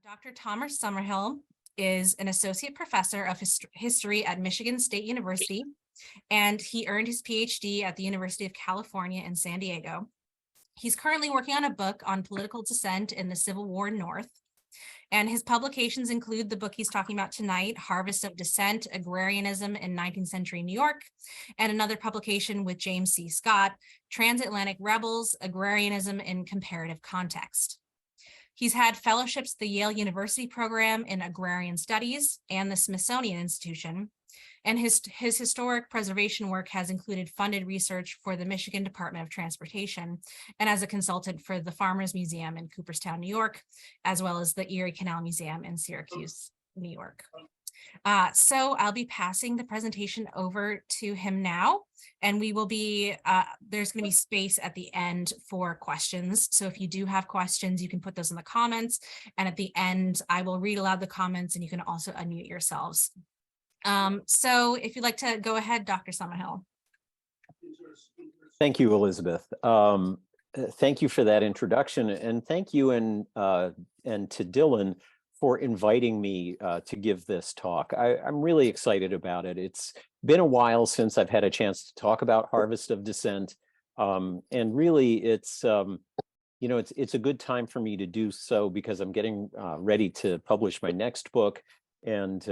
Dr. Thomas Summerhill is an associate professor of history at Michigan State University, and he earned his PhD at the University of California in San Diego. He's currently working on a book on political dissent in the Civil War North, and his publications include the book he's talking about tonight, Harvest of Dissent, Agrarianism in 19th-Century New York, and another publication with James C. Scott, Transatlantic Rebels, Agrarianism in Comparative Context. He's had fellowships at the Yale University Program in Agrarian Studies and the Smithsonian Institution, and his historic preservation work has included funded research for the Michigan Department of Transportation and as a consultant for the Farmers Museum in Cooperstown, New York, as well as the Erie Canal Museum in Syracuse, New York. So I'll be passing the presentation over to him now, and we will be, there's going to be space at the end for questions. So if you do have questions, you can put those in the comments, and at the end, I will read aloud the comments and you can also unmute yourselves. So if you'd like to go ahead, Dr. Summerhill. Thank you, Elizabeth. Thank you for that introduction, and thank you and to Dylan for inviting me to give this talk. I'm really excited about it. It's been a while since I've had a chance to talk about Harvest of Dissent, and really it's you know, it's a good time for me to do so because I'm getting ready to publish my next book. And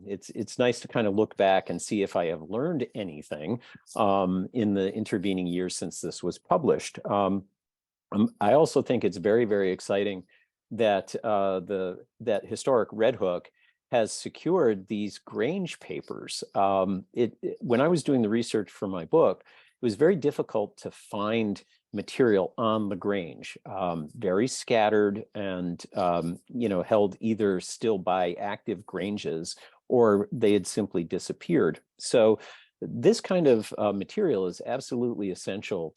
it's nice to kind of look back and see if I have learned anything in the intervening years since this was published. I also think it's very, very exciting that that Historic Red Hook has secured these Grange papers. When I was doing the research for my book, it was very difficult to find material on the Grange, very scattered and you know, held either still by active Granges or they had simply disappeared. So this kind of material is absolutely essential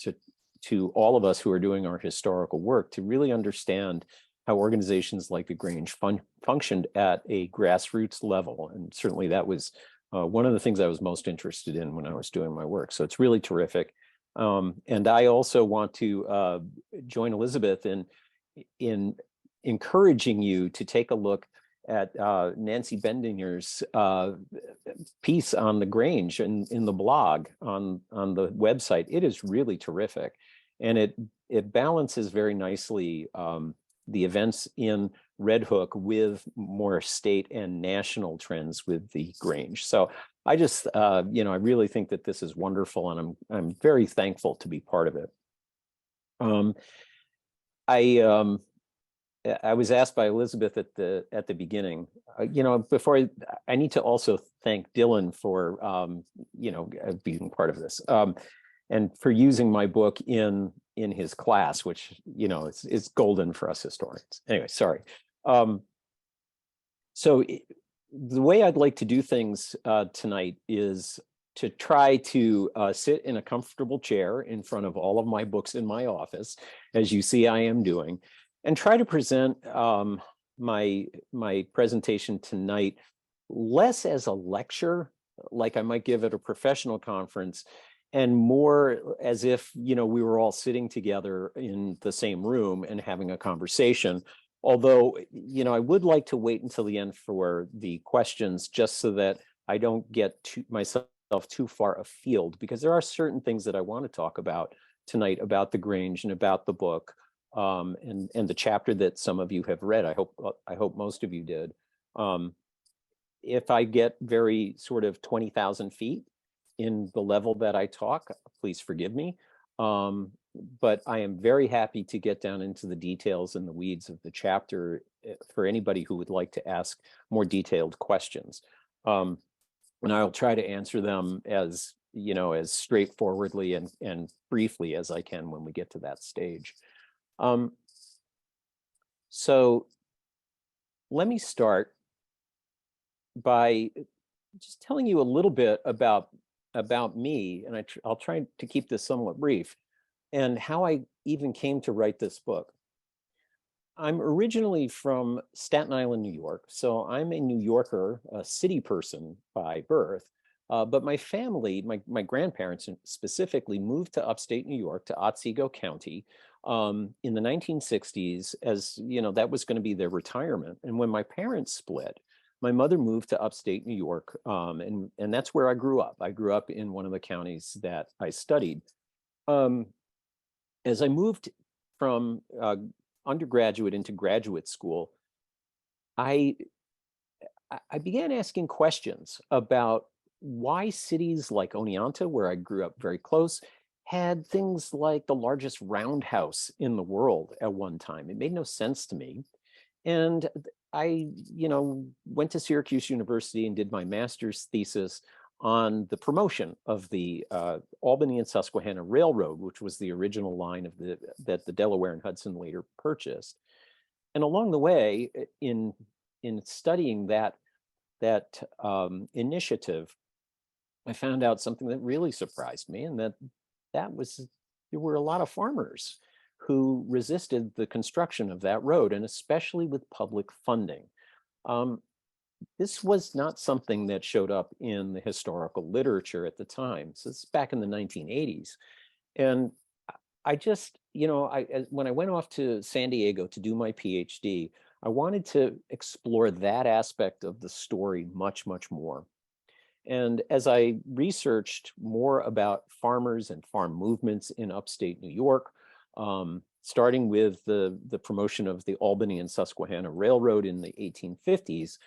to all of us who are doing our historical work to really understand how organizations like the Grange functioned at a grassroots level. And certainly that was one of the things I was most interested in when I was doing my work. So it's really terrific. And I also want to join Elizabeth in encouraging you to take a look at Nancy Bendinger's piece on the Grange in the blog on the website. It is really terrific. And it balances very nicely the events in Red Hook with more state and national trends with the Grange. So I just, you know, I really think that this is wonderful, and I'm very thankful to be part of it. I was asked by Elizabeth at the beginning, you know, before I need to also thank Dylan for, you know, being part of this, and for using my book in his class, which, you know, is golden for us historians. Anyway, sorry. So the way I'd like to do things tonight is to try to sit in a comfortable chair in front of all of my books in my office, as you see I am doing, and try to present my presentation tonight less as a lecture, like I might give at a professional conference, and more as if, you know, we were all sitting together in the same room and having a conversation. Although, you know, I would like to wait until the end for the questions, just so that I don't get myself too far afield, because there are certain things that I want to talk about tonight about the Grange and about the book, and the chapter that some of you have read. I hope most of you did. If I get very sort of 20,000 feet in the level that I talk, please forgive me. But I am very happy to get down into the details and the weeds of the chapter for anybody who would like to ask more detailed questions. And I'll try to answer them as, you know, as straightforwardly and briefly as I can when we get to that stage. So let me start by just telling you a little bit about me, and I'll try to keep this somewhat brief, and how I even came to write this book. I'm originally from Staten Island, New York, so I'm a New Yorker, a city person by birth, but my family, my grandparents specifically, moved to upstate New York, to Otsego County, in the 1960s, as you know, that was going to be their retirement. And when my parents split, my mother moved to upstate New York, and that's where I grew up. I grew up in one of the counties that I studied. Um, as I moved from undergraduate into graduate school, I I began asking questions about why cities like Oneonta, where I grew up very close, had things like the largest roundhouse in the world at one time. It made no sense to me. And I, went to Syracuse University and did my master's thesis on the promotion of the Albany and Susquehanna Railroad, which was the original line of that the Delaware and Hudson later purchased. And along the way, in studying that initiative, I found out something that really surprised me, and that was there were a lot of farmers who resisted the construction of that road, and especially with public funding. Um, this was not something that showed up in the historical literature at the time. So it's back in the 1980s. And I just, when I went off to San Diego to do my PhD, I wanted to explore that aspect of the story much, much more. And as I researched more about farmers and farm movements in upstate New York, starting with the promotion of the Albany and Susquehanna Railroad in the 1850s,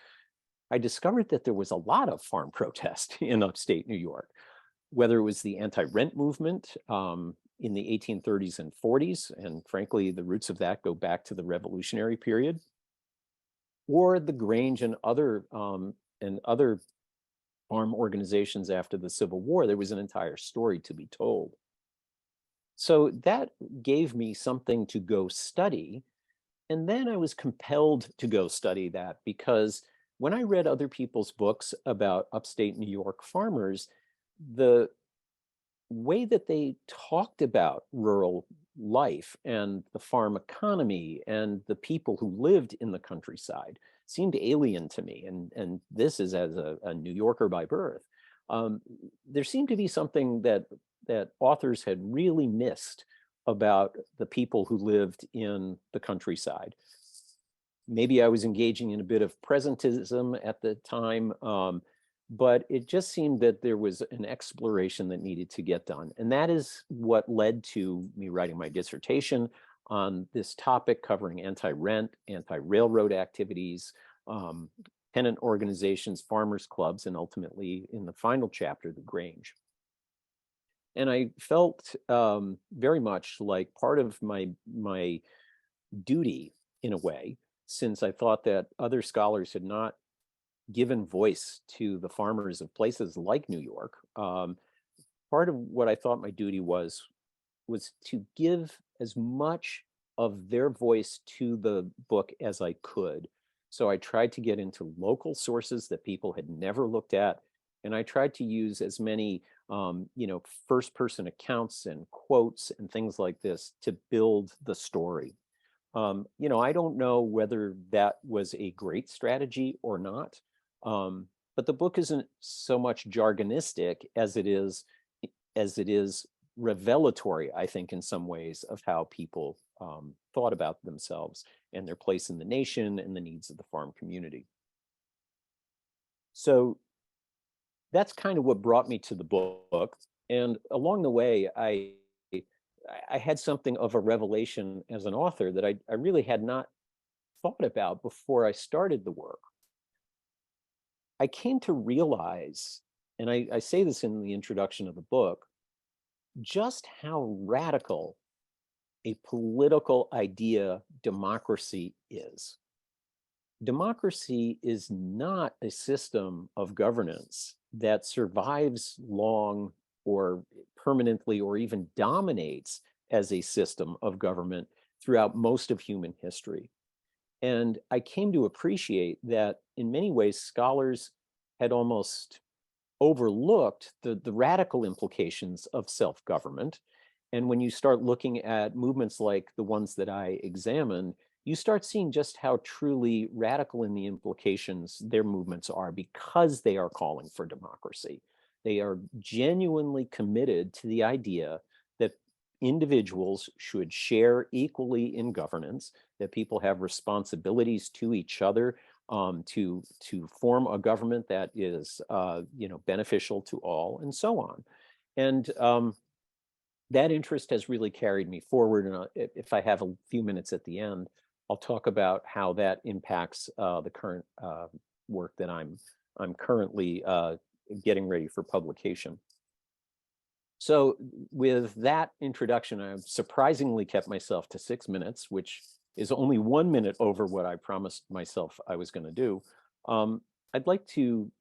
I discovered that there was a lot of farm protest in upstate New York, whether it was the anti-rent movement in the 1830s and 40s, and frankly, the roots of that go back to the Revolutionary period, or the Grange and other farm organizations after the Civil War. There was an entire story to be told. So that gave me something to go study. And then I was compelled to go study that because when I read other people's books about upstate New York farmers, the way that they talked about rural life and the farm economy and the people who lived in the countryside seemed alien to me. And this is as a New Yorker by birth. There seemed to be something that authors had really missed about the people who lived in the countryside. Maybe I was engaging in a bit of presentism at the time, but it just seemed that there was an exploration that needed to get done. And that is what led to me writing my dissertation on this topic, covering anti-rent, anti-railroad activities, tenant organizations, farmers clubs, and ultimately in the final chapter, the Grange. And I felt very much like part of my duty, in a way, since I thought that other scholars had not given voice to the farmers of places like New York. Part of what I thought my duty was to give as much of their voice to the book as I could. So I tried to get into local sources that people had never looked at, and I tried to use as many first-person accounts and quotes and things like this to build the story. I don't know whether that was a great strategy or not, but the book isn't so much jargonistic as it is revelatory, I think, in some ways, of how people thought about themselves and their place in the nation and the needs of the farm community. So that's kind of what brought me to the book. And along the way, I had something of a revelation as an author that I really had not thought about before I started the work. I came to realize, and I say this in the introduction of the book, just how radical a political idea democracy is. Democracy is not a system of governance that survives long or permanently or even dominates as a system of government throughout most of human history. And I came to appreciate that in many ways, scholars had almost overlooked the radical implications of self-government. And when you start looking at movements like the ones that I examined, you start seeing just how truly radical in the implications their movements are, because they are calling for democracy. They are genuinely committed to the idea that individuals should share equally in governance, that people have responsibilities to each other to form a government that is beneficial to all, and so on. And that interest has really carried me forward. And if I have a few minutes at the end, I'll talk about how that impacts the current work that I'm currently getting ready for publication. So with that introduction, I've surprisingly kept myself to 6 minutes, which is only 1 minute over what I promised myself I was going to do. I'd like to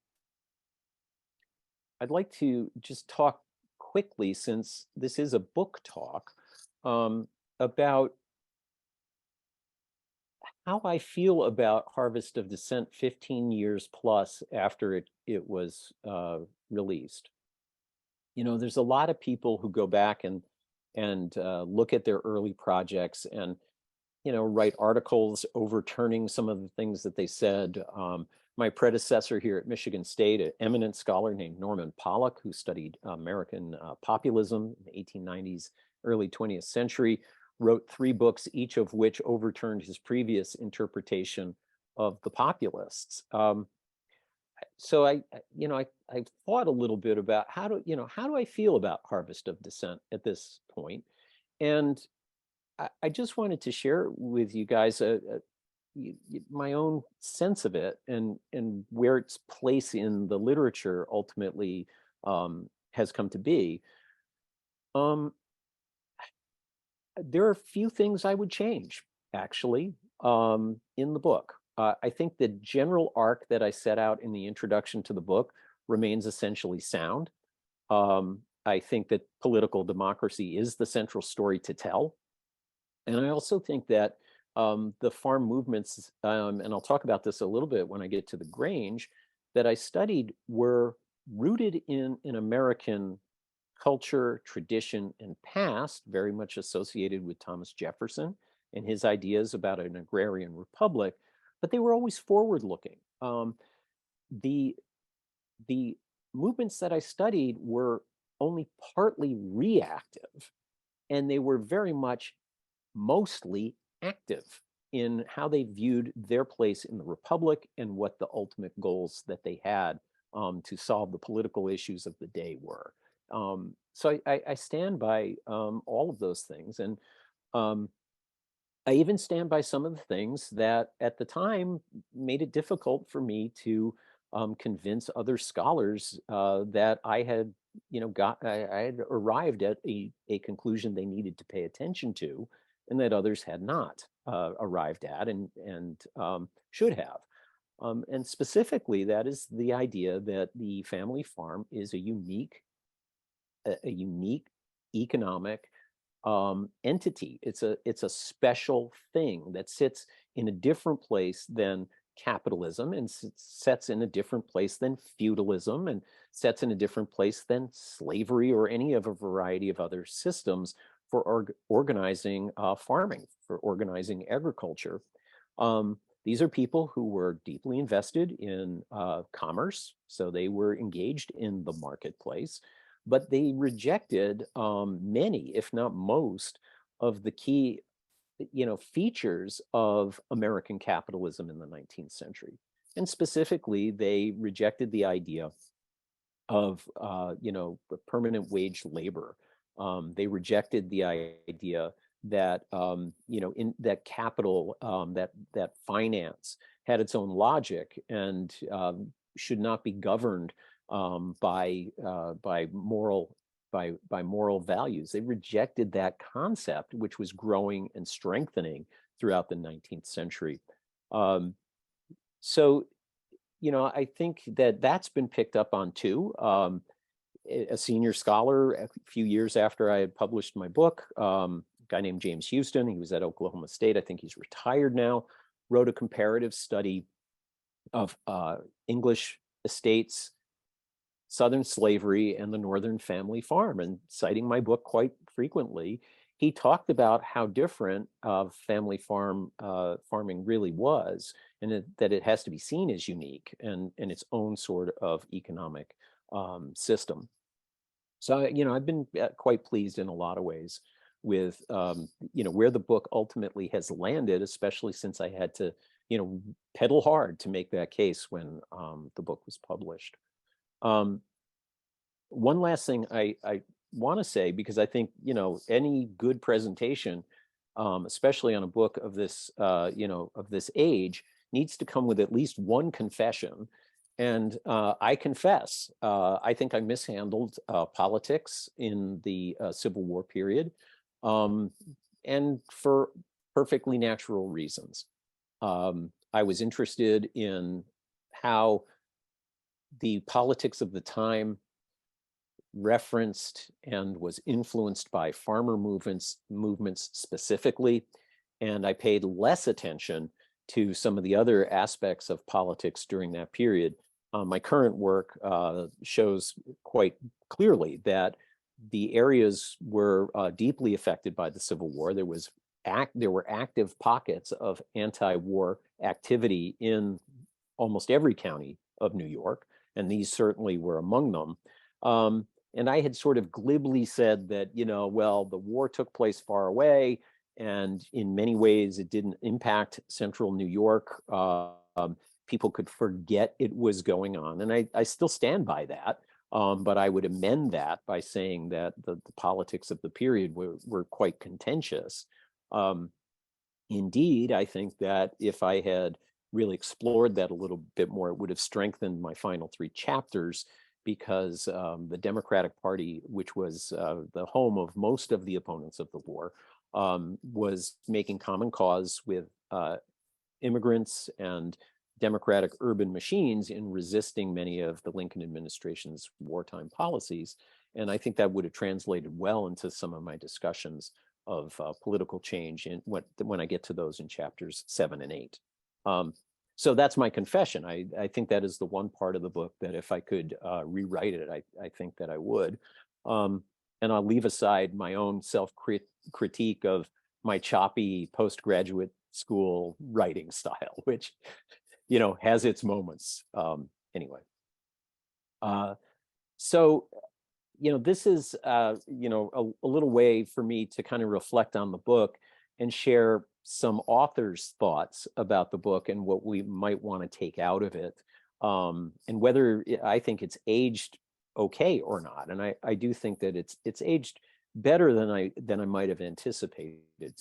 just talk quickly, since this is a book talk, about how I feel about Harvest of Dissent 15 years plus after it was released. There's a lot of people who go back and look at their early projects and write articles overturning some of the things that they said. My predecessor here at Michigan State, an eminent scholar named Norman Pollock, who studied American populism in the 1890s, early 20th century, wrote 3 books, each of which overturned his previous interpretation of the populists. So I thought a little bit about how do I feel about Harvest of Dissent at this point, and I just wanted to share with you guys my own sense of it, and where its place in the literature ultimately has come to be. There are a few things I would change, actually, in the book. I think the general arc that I set out in the introduction to the book remains essentially sound. I think that political democracy is the central story to tell. And I also think that the farm movements, and I'll talk about this a little bit when I get to the Grange, that I studied were rooted in an American culture, tradition, and past, very much associated with Thomas Jefferson and his ideas about an agrarian republic, but they were always forward-looking. The movements that I studied were only partly reactive, and they were very much mostly active in how they viewed their place in the republic and what the ultimate goals that they had to solve the political issues of the day were. So I stand by all of those things, and I even stand by some of the things that at the time made it difficult for me to convince other scholars that I had, I had arrived at a conclusion they needed to pay attention to, and that others had not arrived at and should have. And specifically, that is the idea that the family farm is a unique economic entity. It's a special thing that sits in a different place than capitalism, and sets in a different place than feudalism, and sets in a different place than slavery or any of a variety of other systems for organizing farming, for organizing agriculture. These are people who were deeply invested in commerce, so they were engaged in the marketplace, but they rejected many, if not most, of the key features of American capitalism in the 19th century. And specifically, they rejected the idea of permanent wage labor. They rejected the idea that in that capital, that finance had its own logic and should not be governed by moral values. They rejected that concept, which was growing and strengthening throughout the 19th century. So, I think that that's been picked up on too. A senior scholar, a few years after I had published my book, a guy named James Houston, he was at Oklahoma State, I think he's retired now, wrote a comparative study of English estates, Southern slavery, and the Northern family farm. And citing my book quite frequently, he talked about how different family farming really was, and that it has to be seen as unique and its own sort of economic system. So, I've been quite pleased in a lot of ways with where the book ultimately has landed, especially since I had to pedal hard to make that case when the book was published. One last thing I want to say, because I think any good presentation, especially on a book of this of this age, needs to come with at least one confession. And I confess, I think I mishandled politics in the Civil War period, and for perfectly natural reasons. I was interested in how the politics of the time referenced and was influenced by farmer movements specifically, and I paid less attention to some of the other aspects of politics during that period. My current work shows quite clearly that the areas were deeply affected by the Civil War. There were active pockets of anti-war activity in almost every county of New York, and these certainly were among them. And I had sort of glibly said that, well, the war took place far away, and in many ways it didn't impact central New York. People could forget it was going on. And I still stand by that. But I would amend that by saying that the politics of the period were quite contentious. Indeed, I think that if I had really explored that a little bit more, it would have strengthened my final 3 chapters, because the Democratic Party, which was the home of most of the opponents of the war, was making common cause with immigrants and Democratic urban machines in resisting many of the Lincoln administration's wartime policies. And I think that would have translated well into some of my discussions of political change when I get to those in chapters 7 and 8. So that's my confession. I think that is the one part of the book that if I could rewrite it, I think that I would. And I'll leave aside my own self-critique of my choppy postgraduate school writing style, which has its moments. Anyway, so this is a little way for me to kind of reflect on the book and share some authors' thoughts about the book and what we might want to take out of it, and whether I think it's aged okay or not. And I do think that it's aged better than I might have anticipated.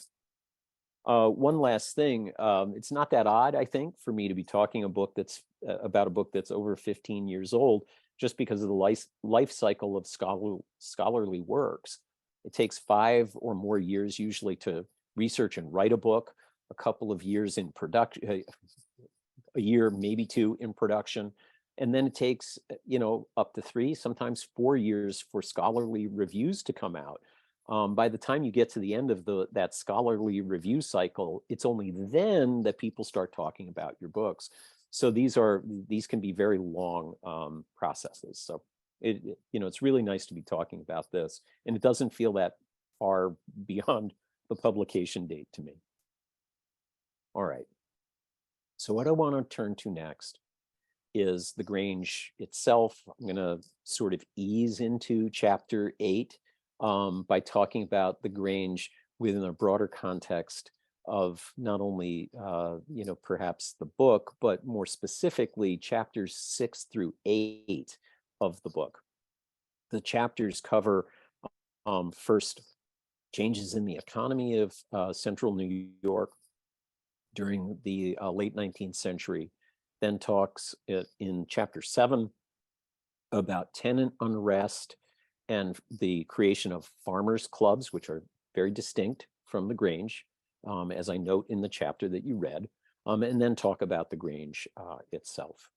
One last thing, it's not that odd, I think, for me to be talking about a book that's over 15 years old, just because of the life cycle of scholarly works. It takes 5 or more years usually to research and write a book, a couple of years in production, a year, maybe 2 in production. And then it takes, up to 3, sometimes 4 years for scholarly reviews to come out. By the time you get to the end of that scholarly review cycle, it's only then that people start talking about your books. So these can be very long processes. So it's really nice to be talking about this, and it doesn't feel that far beyond the publication date to me. All right. So what I want to turn to next is the Grange itself. I'm going to sort of ease into chapter 8 by talking about the Grange within a broader context of not only, perhaps the book, but more specifically chapters 6 through 8 of the book. The chapters cover first changes in the economy of central New York during the late 19th century, then talks in chapter 7 about tenant unrest and the creation of farmers' clubs, which are very distinct from the Grange, as I note in the chapter that you read, and then talk about the Grange itself.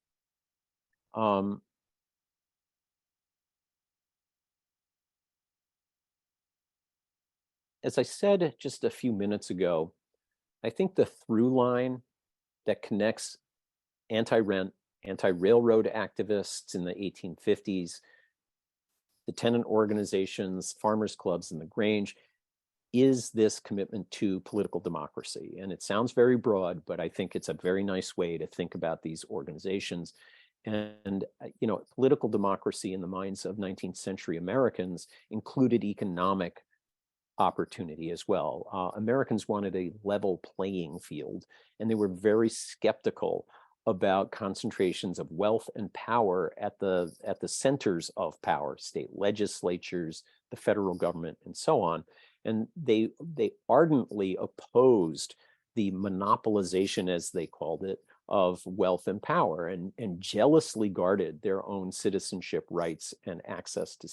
As I said just a few minutes ago, I think the through line that connects anti-rent, anti-railroad activists in the 1850s, the tenant organizations, farmers' clubs, and the Grange, is this commitment to political democracy. And it sounds very broad, but I think it's a very nice way to think about these organizations. And, political democracy in the minds of 19th century Americans included economic opportunity as well. Americans wanted a level playing field, and they were very skeptical about concentrations of wealth and power at the centers of power, state legislatures, the federal government, and so on. And they ardently opposed the monopolization, as they called it, of wealth and power, and jealously guarded their own citizenship rights and access to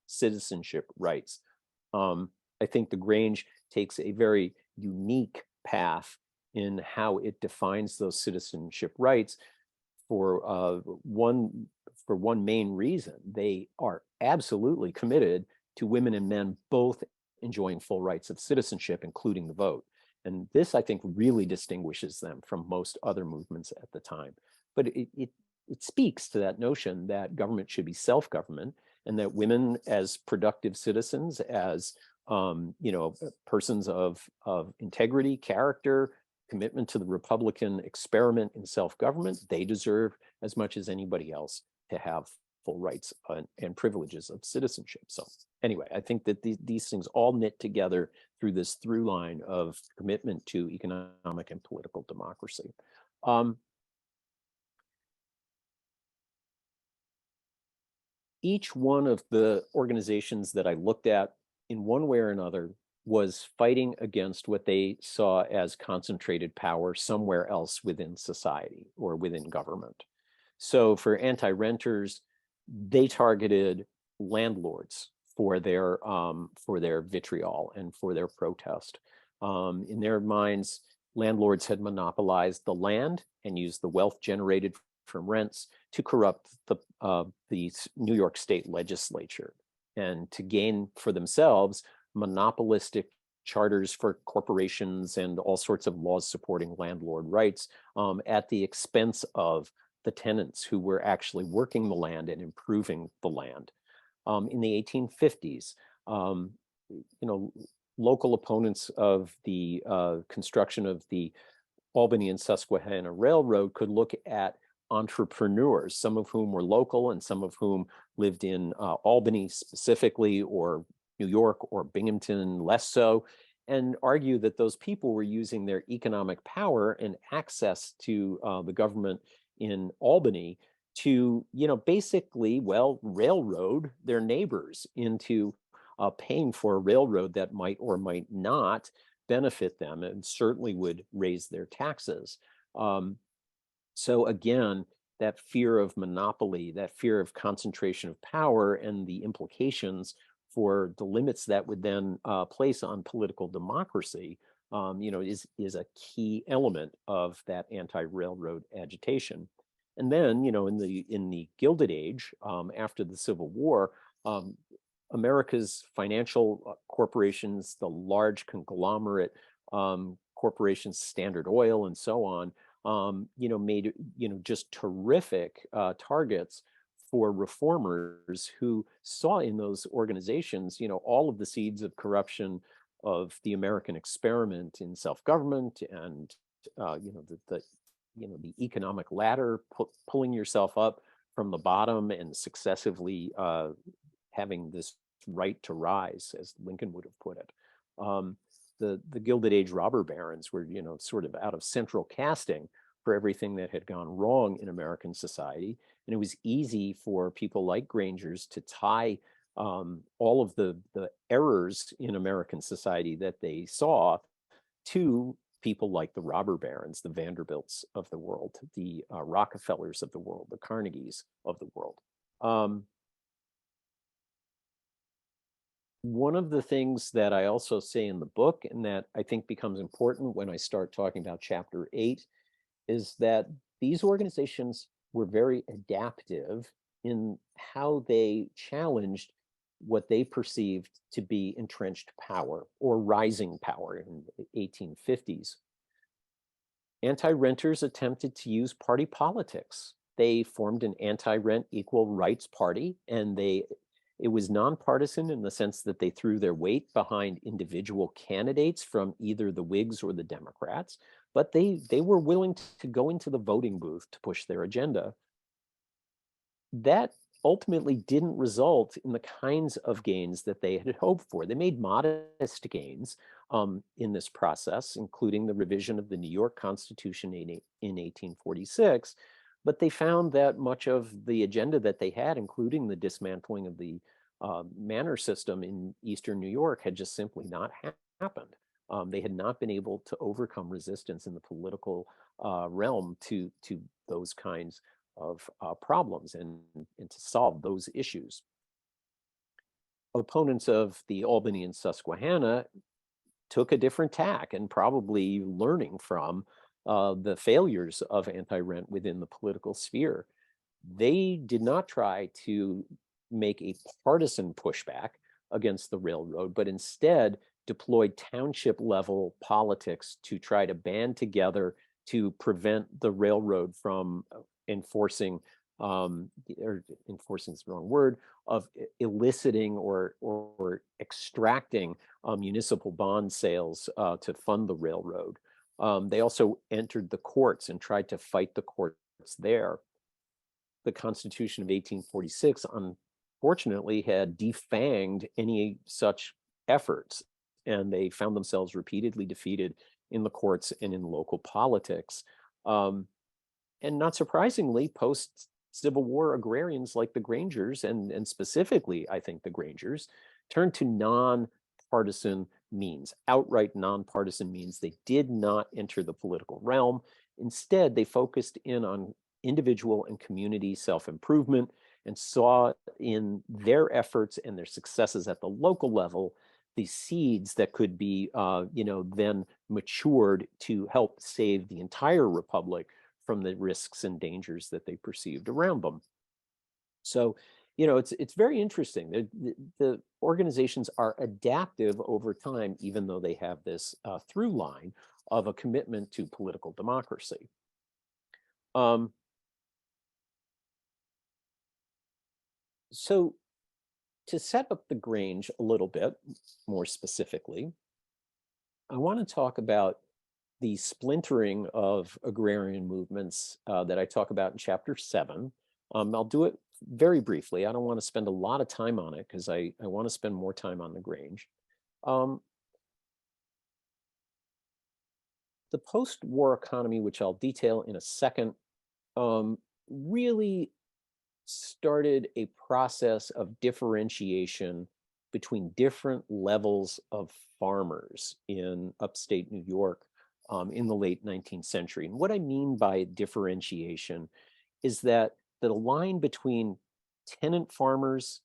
citizenship rights. I think the Grange takes a very unique path in how it defines those citizenship rights for one main reason. They are absolutely committed to women and men both enjoying full rights of citizenship, including the vote. And this, I think, really distinguishes them from most other movements at the time. But it speaks to that notion that government should be self-government, and that women as productive citizens, as persons of integrity, character, commitment to the Republican experiment in self-government, they deserve as much as anybody else to have full rights and privileges of citizenship. So anyway, I think that these things all knit together through this through line of commitment to economic and political democracy. Each one of the organizations that I looked at in one way or another was fighting against what they saw as concentrated power somewhere else within society or within government. So for anti-renters, they targeted landlords for their vitriol and for their protest. In their minds, landlords had monopolized the land and used the wealth generated from rents to corrupt the New York State legislature and to gain for themselves monopolistic charters for corporations and all sorts of laws supporting landlord rights at the expense of the tenants who were actually working the land and improving the land. In the 1850s, local opponents of the construction of the Albany and Susquehanna Railroad could look at entrepreneurs, some of whom were local and some of whom lived in Albany specifically, or New York or Binghamton less so, and argue that those people were using their economic power and access to the government in Albany to, basically, railroad their neighbors into paying for a railroad that might or might not benefit them and certainly would raise their taxes. So again, that fear of monopoly, that fear of concentration of power, and the implications for the limits that would then place on political democracy, is a key element of that anti-railroad agitation. And then, in the Gilded Age, after the Civil War, America's financial corporations, the large conglomerate corporations, Standard Oil and so on, made, just terrific targets for reformers who saw in those organizations, all of the seeds of corruption of the American experiment in self-government and, the economic ladder, pulling yourself up from the bottom and successively having this right to rise, as Lincoln would have put it. The Gilded Age robber barons were, sort of out of central casting for everything that had gone wrong in American society. And it was easy for people like Grangers to tie all of the errors in American society that they saw to people like the robber barons, the Vanderbilts of the world, the Rockefellers of the world, the Carnegies of the world. One of the things that I also say in the book, and that I think becomes important when I start talking about chapter 8, is that these organizations were very adaptive in how they challenged what they perceived to be entrenched power or rising power in the 1850s. Anti-renters attempted to use party politics. They formed an anti-rent equal rights party, and it was nonpartisan in the sense that they threw their weight behind individual candidates from either the Whigs or the Democrats, but they were willing to go into the voting booth to push their agenda. That ultimately didn't result in the kinds of gains that they had hoped for. They made modest gains in this process, including the revision of the New York Constitution in 1846, but they found that much of the agenda that they had, including the dismantling of the manor system in Eastern New York, had just simply not happened. They had not been able to overcome resistance in the political realm to those kinds of problems and to solve those issues. Opponents of the Albany and Susquehanna took a different tack, and probably learning from the failures of anti-rent within the political sphere. They did not try to make a partisan pushback against the railroad, but instead deployed township level politics to try to band together to prevent the railroad from enforcing, or enforcing is the wrong word, of eliciting or extracting municipal bond sales to fund the railroad. They also entered the courts and tried to fight the courts there. The Constitution of 1846, unfortunately, had defanged any such efforts, and they found themselves repeatedly defeated in the courts and in local politics. And not surprisingly, post-Civil War agrarians like the Grangers, and specifically, I think, the Grangers, turned to non-partisan means, outright non-partisan means. They did not enter the political realm. Instead, they focused in on individual and community self-improvement and saw in their efforts and their successes at the local level the seeds that could be, then matured to help save the entire republic from the risks and dangers that they perceived around them. So, it's very interesting. The organizations are adaptive over time, even though they have this through line of a commitment to political democracy. So to set up the Grange a little bit more specifically, I want to talk about the splintering of agrarian movements that I talk about in chapter 7. I'll do it very briefly. I don't want to spend a lot of time on it because I want to spend more time on the Grange. The post-war economy, which I'll detail in a second, really started a process of differentiation between different levels of farmers in upstate New York in the late 19th century. And what I mean by differentiation is that the line between tenant farmers,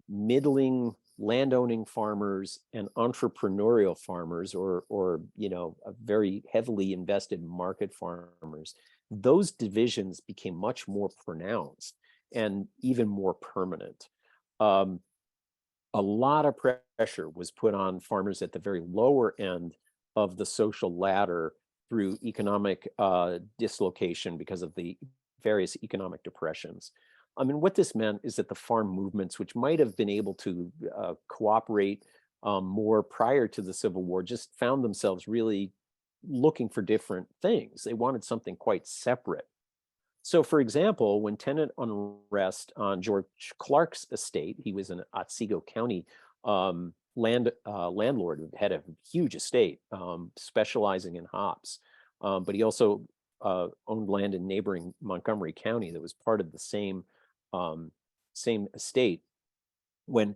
middling landowning farmers, and entrepreneurial farmers, or very heavily invested market farmers, those divisions became much more pronounced and even more permanent. A lot of pressure was put on farmers at the very lower end of the social ladder through economic dislocation because of the various economic depressions. I mean, what this meant is that the farm movements, which might have been able to cooperate more prior to the Civil War, just found themselves really looking for different things. They wanted something quite separate. So, for example, when tenant unrest on George Clark's estate, he was an Otsego County landlord who had a huge estate specializing in hops, but he also owned land in neighboring Montgomery County that was part of the same estate. When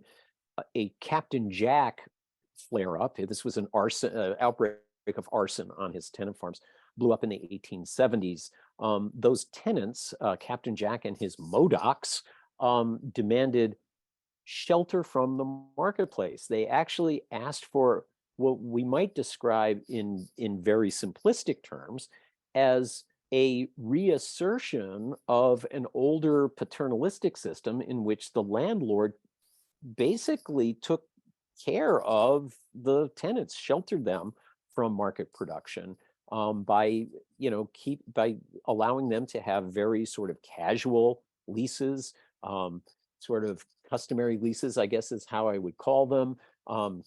a Captain Jack flare up, this was an outbreak of arson on his tenant farms, blew up in the 1870s. Those tenants, Captain Jack and his Modocs, demanded shelter from the marketplace. They actually asked for what we might describe in very simplistic terms as a reassertion of an older paternalistic system in which the landlord basically took care of the tenants, sheltered them from market production by allowing them to have very sort of casual leases, sort of customary leases, I guess is how I would call them,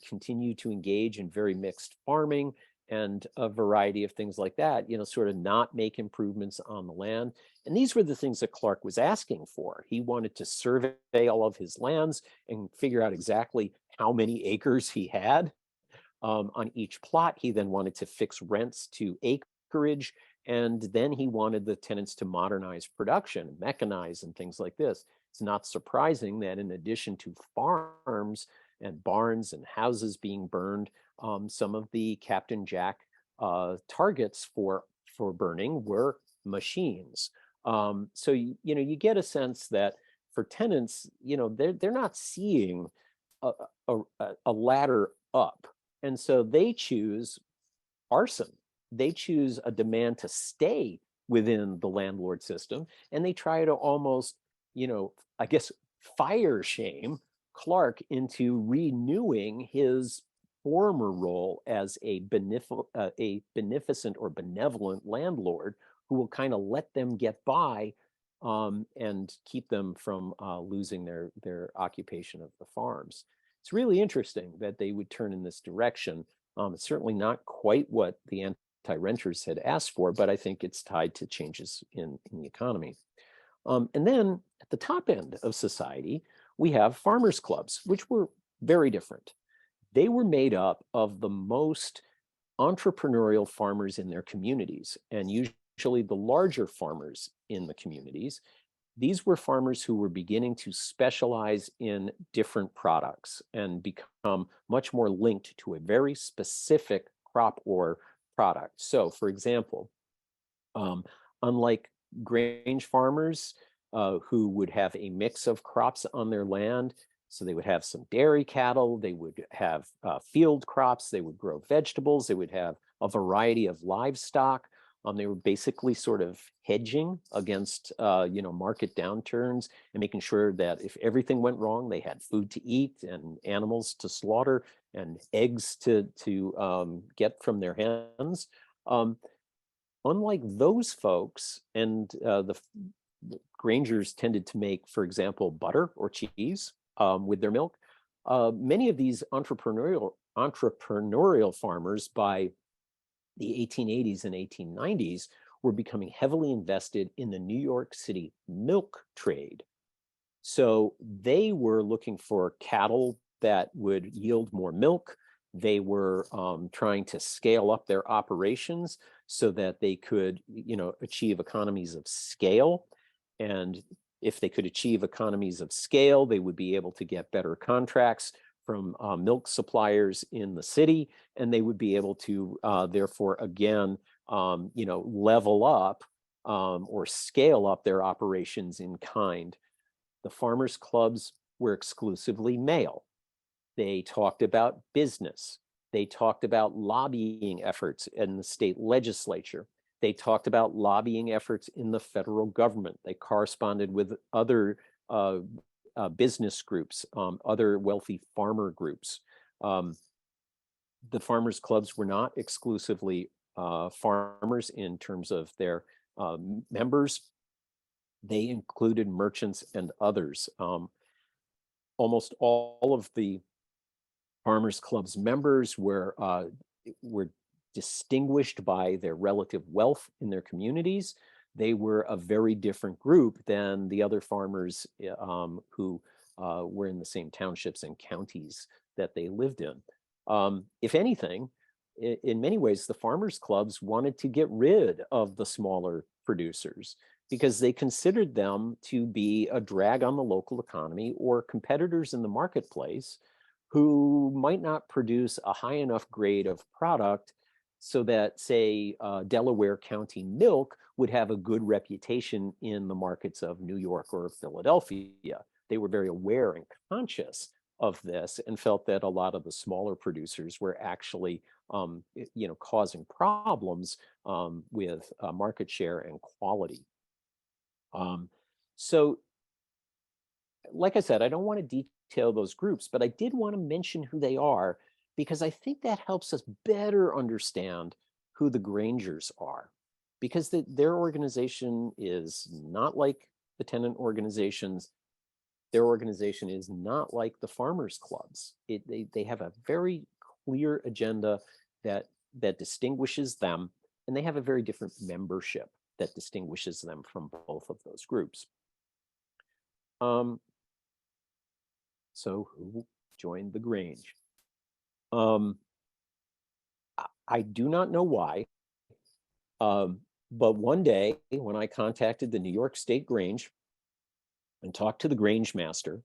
continue to engage in very mixed farming, and a variety of things like that, sort of not make improvements on the land. And these were the things that Clark was asking for. He wanted to survey all of his lands and figure out exactly how many acres he had on each plot. He then wanted to fix rents to acreage, and then he wanted the tenants to modernize production, mechanize, and things like this. It's not surprising that in addition to farms and barns and houses being burned, some of the Captain Jack targets for burning were machines. So you get a sense that for tenants, they're not seeing a ladder up, and so they choose arson. They choose a demand to stay within the landlord system, and they try to almost, I guess, fire shame Clark into renewing his former role as a beneficent or benevolent landlord who will kind of let them get by and keep them from losing their occupation of the farms. It's really interesting that they would turn in this direction. It's certainly not quite what the anti-renters had asked for, but I think it's tied to changes in the economy. And then at the top end of society, we have farmers' clubs, which were very different. They were made up of the most entrepreneurial farmers in their communities, and usually the larger farmers in the communities. These were farmers who were beginning to specialize in different products and become much more linked to a very specific crop or product. So, for example, unlike Grange farmers who would have a mix of crops on their land, so they would have some dairy cattle, they would have field crops, they would grow vegetables, they would have a variety of livestock. They were basically sort of hedging against, market downturns and making sure that if everything went wrong, they had food to eat and animals to slaughter and eggs to get from their hens. Unlike those folks, and the Grangers tended to make, for example, butter or cheese with their milk. Many of these entrepreneurial farmers by the 1880s and 1890s were becoming heavily invested in the New York City milk trade. So they were looking for cattle that would yield more milk. They were trying to scale up their operations so that they could, achieve economies of scale. And if they could achieve economies of scale, they would be able to get better contracts from milk suppliers in the city, and they would be able to therefore again level up or scale up their operations in kind. The farmers' clubs were exclusively male. They talked about business. They talked about lobbying efforts in the state legislature. They talked about lobbying efforts in the federal government. They corresponded with other business groups, other wealthy farmer groups. The farmers' clubs were not exclusively farmers in terms of their members. They included merchants and others. Almost all of the farmers' clubs members were distinguished by their relative wealth in their communities. They were a very different group than the other farmers who were in the same townships and counties that they lived in. If anything, in many ways, the farmers' clubs wanted to get rid of the smaller producers because they considered them to be a drag on the local economy or competitors in the marketplace who might not produce a high enough grade of product so that, say, Delaware County milk would have a good reputation in the markets of New York or Philadelphia. They were very aware and conscious of this and felt that a lot of the smaller producers were actually, causing problems with market share and quality. So, like I said, I don't want to detail those groups, but I did want to mention who they are because I think that helps us better understand who the Grangers are, because their organization is not like the tenant organizations. Their organization is not like the farmers' clubs. They have a very clear agenda that that distinguishes them, and they have a very different membership that distinguishes them from both of those groups. So who joined the Grange? I do not know why, but one day when I contacted the New York State Grange and talked to the Grange master,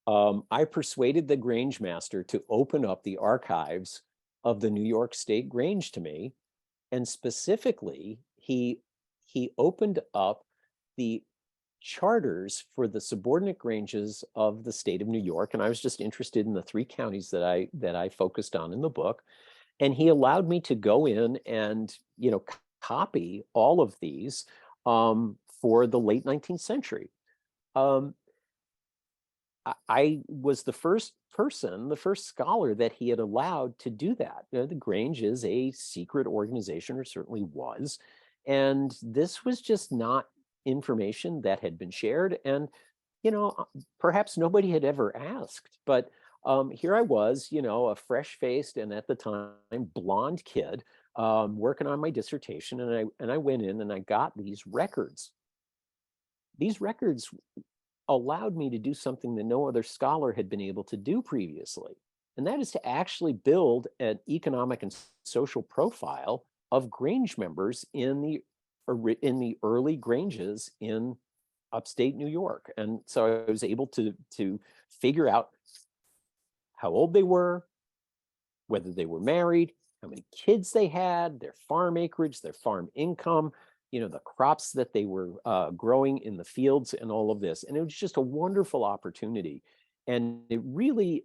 I persuaded the Grange master to open up the archives of the New York State Grange to me. And specifically, he opened up the charters for the subordinate granges of the state of New York. And I was just interested in the 3 counties that I focused on in the book. And he allowed me to go in and, copy all of these for the late 19th century. I was the first person, the first scholar that he had allowed to do that. The Grange is a secret organization, or certainly was. And this was just not information that had been shared. And, perhaps nobody had ever asked. But here I was, a fresh-faced and at the time blonde kid working on my dissertation. And I went in and I got these records. These records allowed me to do something that no other scholar had been able to do previously. And that is to actually build an economic and social profile of Grange members in the early Granges in upstate New York. And so I was able to figure out how old they were, whether they were married, how many kids they had, their farm acreage, their farm income, the crops that they were growing in the fields, and all of this. And it was just a wonderful opportunity. And it really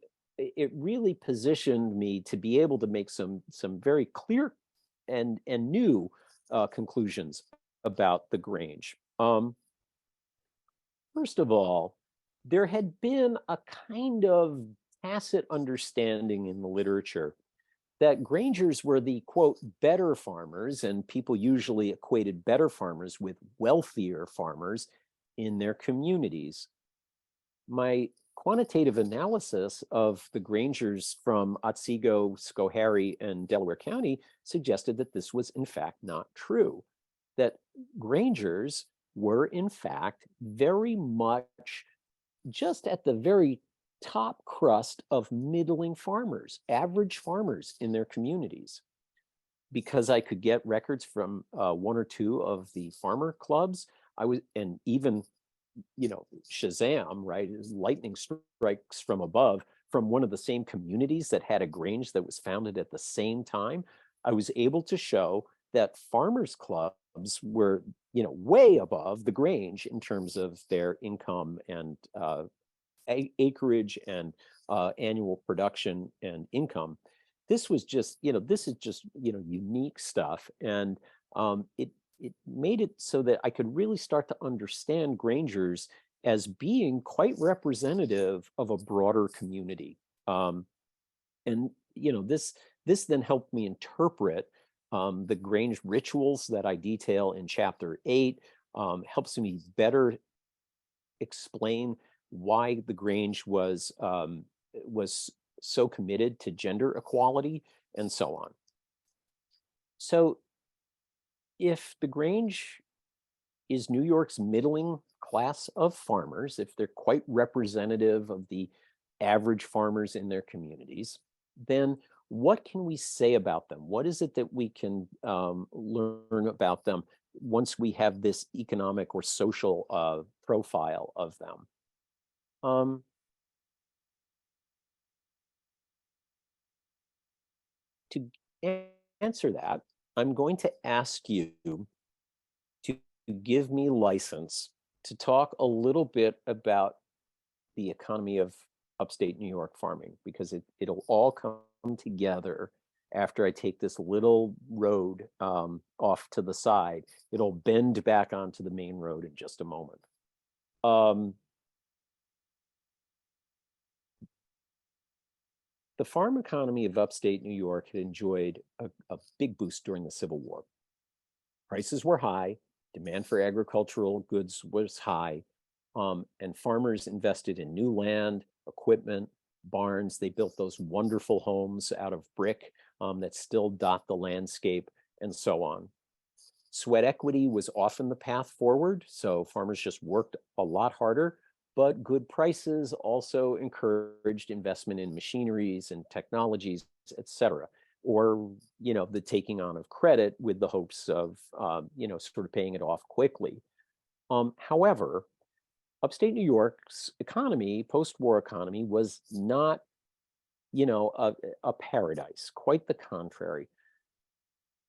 positioned me to be able to make some very clear and new conclusions about the Grange. First of all, there had been a kind of tacit understanding in the literature that Grangers were the, quote, better farmers, and people usually equated better farmers with wealthier farmers in their communities. My quantitative analysis of the Grangers from Otsego, Schoharie, and Delaware County suggested that this was in fact not true, that Grangers were in fact very much just at the very top crust of middling farmers, average farmers in their communities. Because I could get records from 1 or 2 of the farmer clubs, and even, Shazam, right, lightning strikes from above, from one of the same communities that had a Grange that was founded at the same time, I was able to show that farmers clubs were, way above the Grange in terms of their income and acreage and annual production and income. This was just, this is just, unique stuff. And it made it so that I could really start to understand Grangers as being quite representative of a broader community. And, this then helped me interpret the Grange rituals that I detail in chapter 8, helps me better explain why the Grange was so committed to gender equality, and so on. So if the Grange is New York's middling class of farmers, if they're quite representative of the average farmers in their communities, then what can we say about them? What is it that we can learn about them once we have this economic or social profile of them? To answer that, I'm going to ask you to give me license to talk a little bit about the economy of upstate New York farming, because it'll all come together after I take this little road off to the side. It'll bend back onto the main road in just a moment. The farm economy of upstate New York had enjoyed a big boost during the Civil War. Prices were high, demand for agricultural goods was high, and farmers invested in new land, equipment, barns. They built those wonderful homes out of brick that still dot the landscape, and so on. Sweat equity was often the path forward, so farmers just worked a lot harder, but good prices also encouraged investment in machineries and technologies, et cetera, or, the taking on of credit with the hopes of, sort of paying it off quickly. However, upstate New York's economy, post-war economy, was not, a paradise, quite the contrary.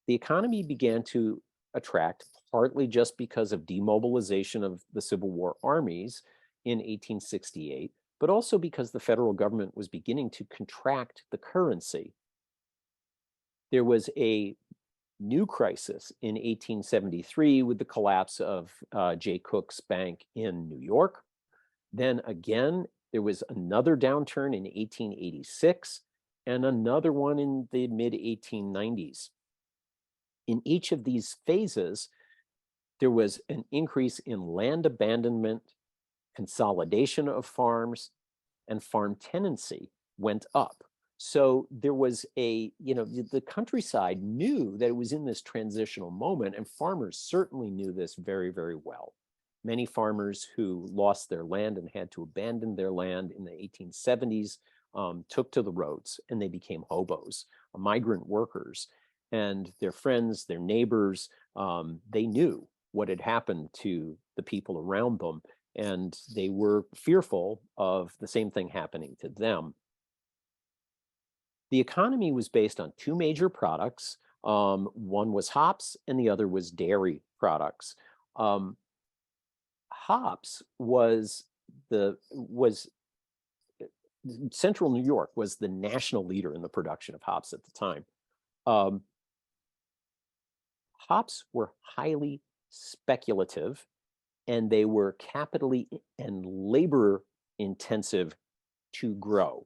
The economy began to attract, partly just because of demobilization of the Civil War armies in 1868, but also because the federal government was beginning to contract the currency. There was a new crisis in 1873 with the collapse of Jay Cook's bank in New York. Then again, there was another downturn in 1886 and another one in the mid 1890s. In each of these phases, there was an increase in land abandonment, consolidation of farms, and farm tenancy went up. So there was the countryside knew that it was in this transitional moment, and farmers certainly knew this very, very well. Many farmers who lost their land and had to abandon their land in the 1870s took to the roads, and they became hobos, migrant workers. And their friends, their neighbors, they knew what had happened to the people around them, and they were fearful of the same thing happening to them. The economy was based on two major products. One was hops, and the other was dairy products. Hops was Central New York was the national leader in the production of hops at the time. Hops were highly speculative, and they were capitally and labor intensive to grow.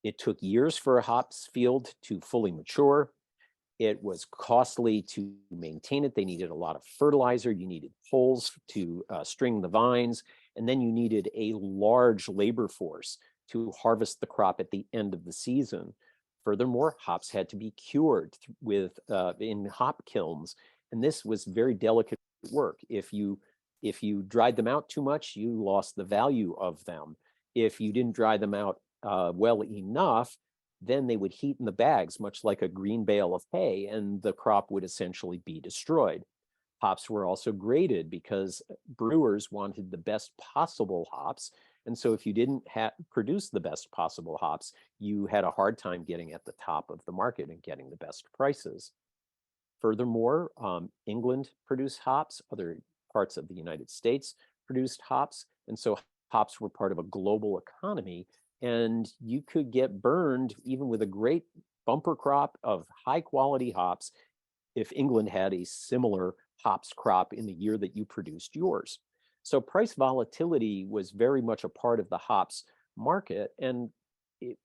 It took years for a hops field to fully mature. It was costly to maintain it. They needed a lot of fertilizer. You needed poles to string the vines. And then you needed a large labor force to harvest the crop at the end of the season. Furthermore, hops had to be cured in hop kilns. And this was very delicate work. If you dried them out too much, you lost the value of them. If you didn't dry them out well enough, then they would heat in the bags, much like a green bale of hay, and the crop would essentially be destroyed. Hops were also graded because brewers wanted the best possible hops. And so if you didn't produce the best possible hops, you had a hard time getting at the top of the market and getting the best prices. Furthermore, England produced hops, other parts of the United States produced hops, and so hops were part of a global economy, and you could get burned even with a great bumper crop of high quality hops if England had a similar hops crop in the year that you produced yours. So price volatility was very much a part of the hops market, and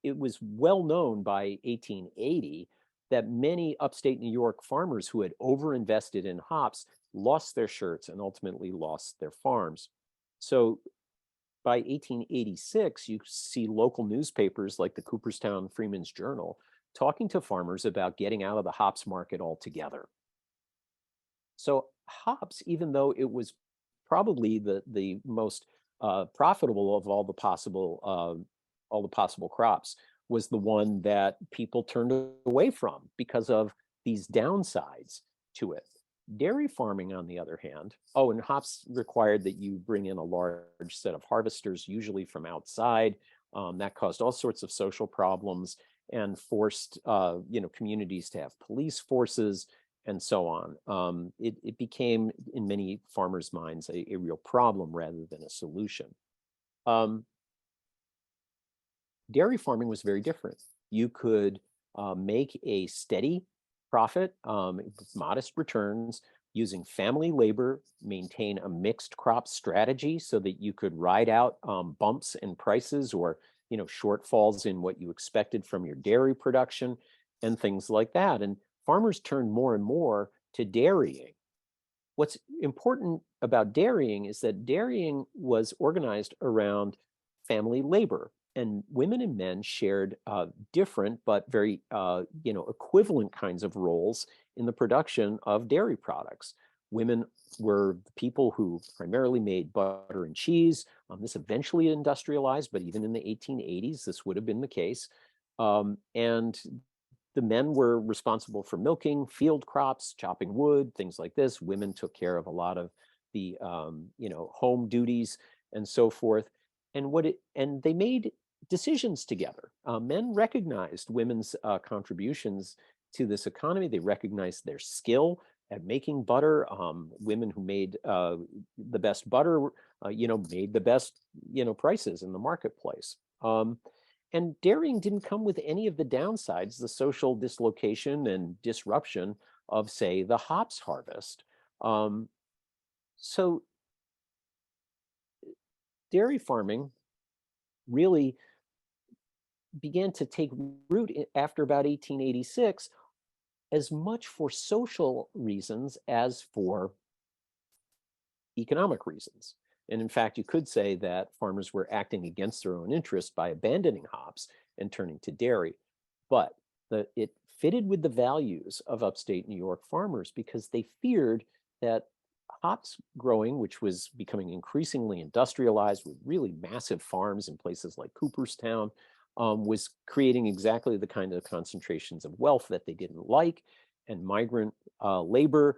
it was well known by 1880 that many upstate New York farmers who had overinvested in hops lost their shirts and ultimately lost their farms. So by 1886, you see local newspapers like the Cooperstown Freeman's Journal talking to farmers about getting out of the hops market altogether. So hops, even though it was probably the most profitable of all the possible crops, was the one that people turned away from because of these downsides to it. Dairy farming, on the other hand, and hops required that you bring in a large set of harvesters, usually from outside. That caused all sorts of social problems and forced communities to have police forces and so on. It became, in many farmers' minds, a real problem rather than a solution. Dairy farming was very different. You could make a steady profit with modest returns using family labor, maintain a mixed crop strategy so that you could ride out bumps in prices or shortfalls in what you expected from your dairy production and things like that. And farmers turned more and more to dairying. What's important about dairying is that dairying was organized around family labor. and women and men shared different but very equivalent kinds of roles in the production of dairy products. Women were the people who primarily made butter and cheese. This eventually industrialized, but even in the 1880s, this would have been the case. And the men were responsible for milking, field crops, chopping wood, things like this. Women took care of a lot of the home duties and so forth. And they made decisions together. Men recognized women's contributions to this economy. They recognized their skill at making butter. Women who made the best butter, made the best, prices in the marketplace. And dairying didn't come with any of the downsides, the social dislocation and disruption of, say, the hops harvest. So dairy farming really began to take root after about 1886, as much for social reasons as for economic reasons. And in fact, you could say that farmers were acting against their own interest by abandoning hops and turning to dairy. But it fitted with the values of upstate New York farmers because they feared that hops growing, which was becoming increasingly industrialized with really massive farms in places like Cooperstown, was creating exactly the kind of concentrations of wealth that they didn't like. And migrant labor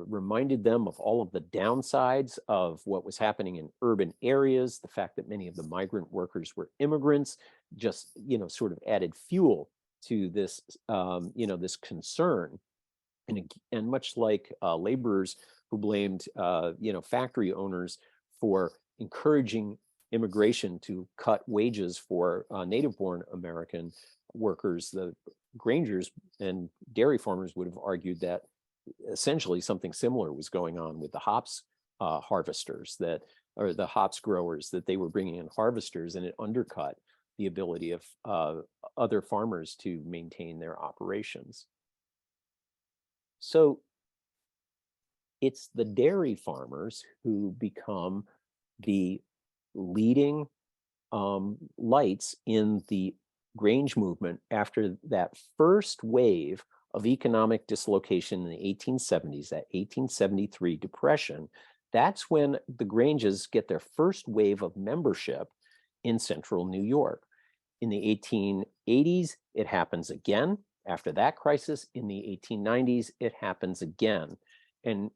reminded them of all of the downsides of what was happening in urban areas. The fact that many of the migrant workers were immigrants just, sort of added fuel to this, this concern. And much like laborers who blamed, factory owners for encouraging immigration to cut wages for native-born American workers, the Grangers and dairy farmers would have argued that essentially something similar was going on with the hops harvesters or the hops growers, that they were bringing in harvesters, and it undercut the ability of other farmers to maintain their operations. So it's the dairy farmers who become the leading lights in the Grange movement after that first wave of economic dislocation in the 1870s, that 1873 depression. That's when the Granges get their first wave of membership in central New York. In the 1880s, it happens again. After that crisis, in the 1890s, it happens again. And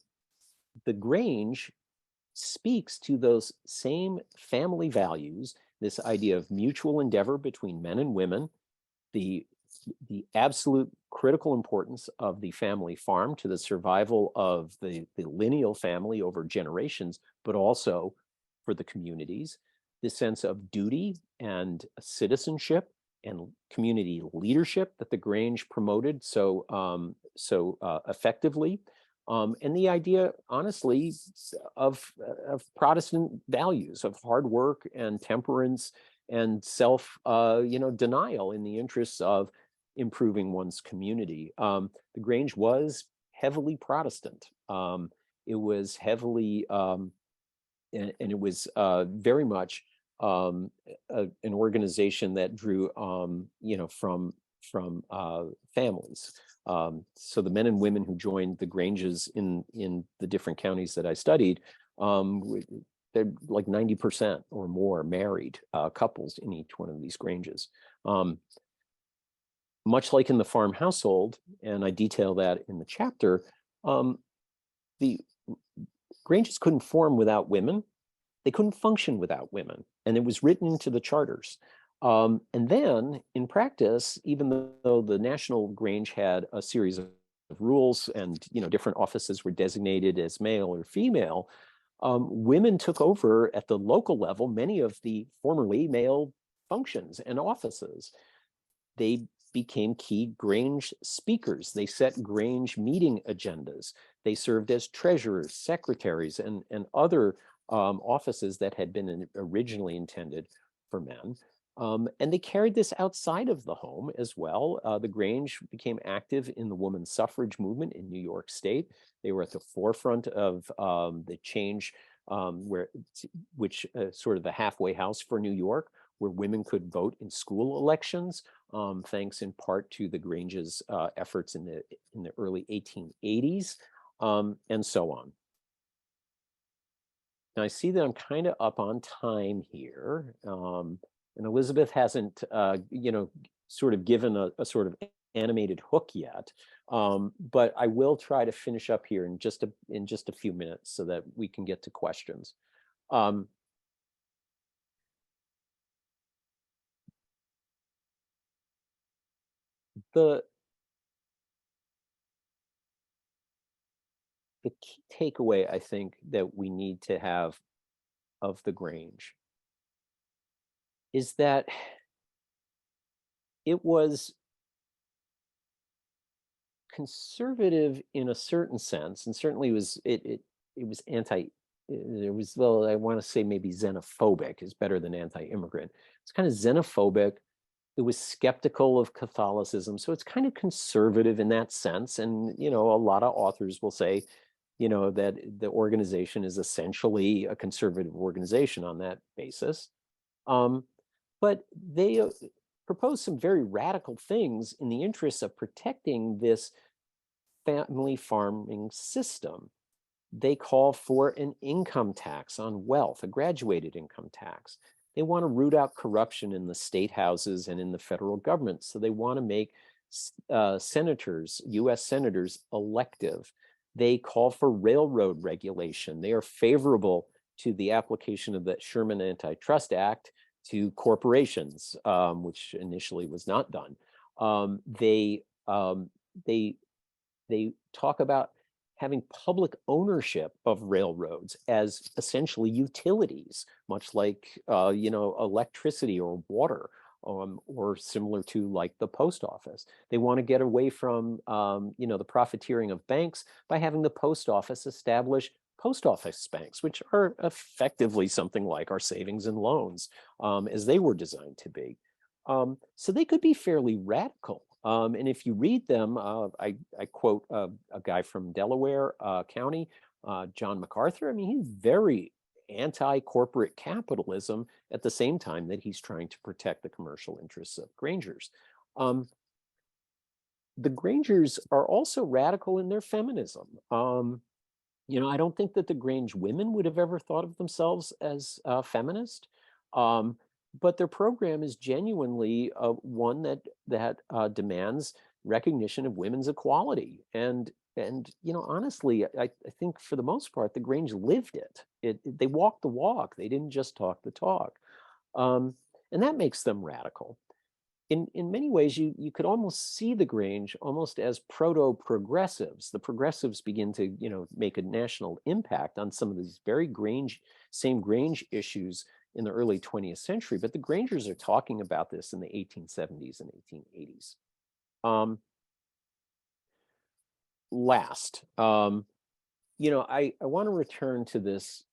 the Grange speaks to those same family values, this idea of mutual endeavor between men and women, the absolute critical importance of the family farm to the survival of the lineal family over generations, but also for the communities, the sense of duty and citizenship and community leadership that the Grange promoted so effectively. And the idea, honestly, of Protestant values of hard work and temperance and denial in the interests of improving one's community. The Grange was heavily Protestant. It was heavily, and it was very much an organization that drew, from families. So the men and women who joined the Granges in the different counties that I studied, they're like 90% or more married couples in each one of these Granges. Much like in the farm household, and I detail that in the chapter, the Granges couldn't form without women. They couldn't function without women, and it was written into the charters. And then in practice, even though the National Grange had a series of rules and different offices were designated as male or female, women took over at the local level many of the formerly male functions and offices. They became key Grange speakers. They set Grange meeting agendas. They served as treasurers, secretaries, and other offices that had been originally intended for men. And they carried this outside of the home as well. The Grange became active in the women's suffrage movement in New York State. They were at the forefront of the change, which sort of the halfway house for New York, where women could vote in school elections, thanks in part to the Grange's efforts in the early 1880s, and so on. Now I see that I'm kind of up on time here, and Elizabeth hasn't, sort of given a sort of animated hook yet, but I will try to finish up here in just a few minutes so that we can get to questions. The key takeaway I think that we need to have of the Grange is that it was conservative in a certain sense, and certainly it was well, I want to say maybe xenophobic is better than anti-immigrant. It's kind of xenophobic. It was skeptical of Catholicism, so it's kind of conservative in that sense. And a lot of authors will say, that the organization is essentially a conservative organization on that basis. But they propose some very radical things in the interest of protecting this family farming system. They call for an income tax on wealth, a graduated income tax. They want to root out corruption in the state houses and in the federal government. So they want to make senators, US senators, elective. They call for railroad regulation. They are favorable to the application of the Sherman Antitrust Act to corporations, which initially was not done. They talk about having public ownership of railroads as essentially utilities, much like electricity or water, or similar to like the post office. They want to get away from the profiteering of banks by having the post office establish post office banks, which are effectively something like our savings and loans, as they were designed to be. So they could be fairly radical. And if you read them, I quote a guy from Delaware County, John MacArthur. I mean, he's very anti-corporate capitalism at the same time that he's trying to protect the commercial interests of Grangers. The Grangers are also radical in their feminism. I don't think that the Grange women would have ever thought of themselves as feminist. But their program is genuinely one that demands recognition of women's equality. And honestly, I think for the most part, the Grange lived it. They walked the walk. They didn't just talk the talk. And that makes them radical. In many ways, you could almost see the Grange almost as proto-progressives. The progressives begin to make a national impact on some of these very same Grange issues in the early 20th century, but the Grangers are talking about this in the 1870s and 1880s. Last, I want to return to this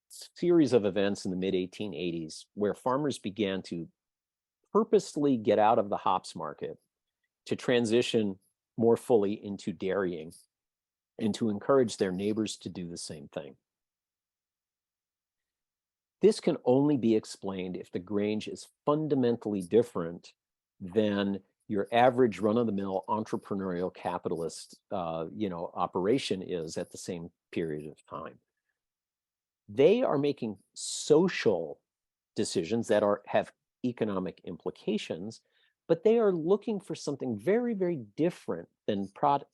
series of events in the mid-1880s where farmers began to purposely get out of the hops market to transition more fully into dairying and to encourage their neighbors to do the same thing. This can only be explained if the Grange is fundamentally different than your average run-of-the-mill entrepreneurial capitalist, operation is at the same period of time. They are making social decisions that have economic implications, but they are looking for something very, very different than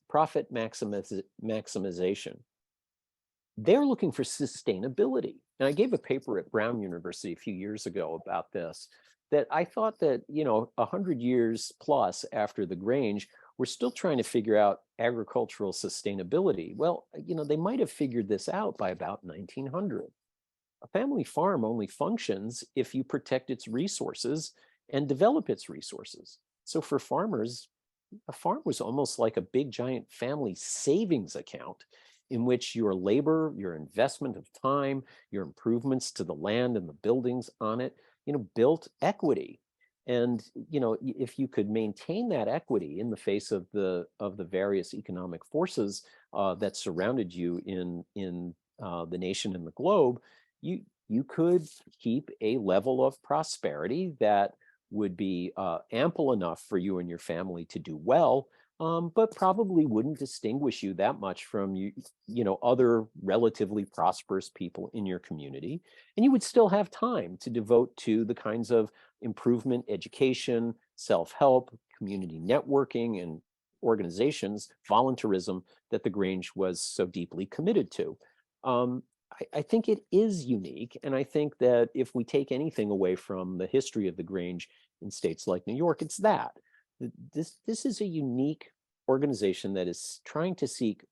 profit maximization. They're looking for sustainability. And I gave a paper at Brown University a few years ago about this, that I thought that, 100 years plus after the Grange, we're still trying to figure out agricultural sustainability. Well, they might have figured this out by about 1900. A family farm only functions if you protect its resources and develop its resources. So for farmers, a farm was almost like a big giant family savings account in which your labor, your investment of time, your improvements to the land and the buildings on it, built equity. And if you could maintain that equity in the face of the various economic forces that surrounded you in the nation and the globe, you could keep a level of prosperity that would be ample enough for you and your family to do well, but probably wouldn't distinguish you that much from other relatively prosperous people in your community. And you would still have time to devote to the kinds of improvement, education, self-help, community networking, and organizations, voluntarism that the Grange was so deeply committed to. I think it is unique. And I think that if we take anything away from the history of the Grange in states like New York, it's that. This is a unique organization that is trying to seek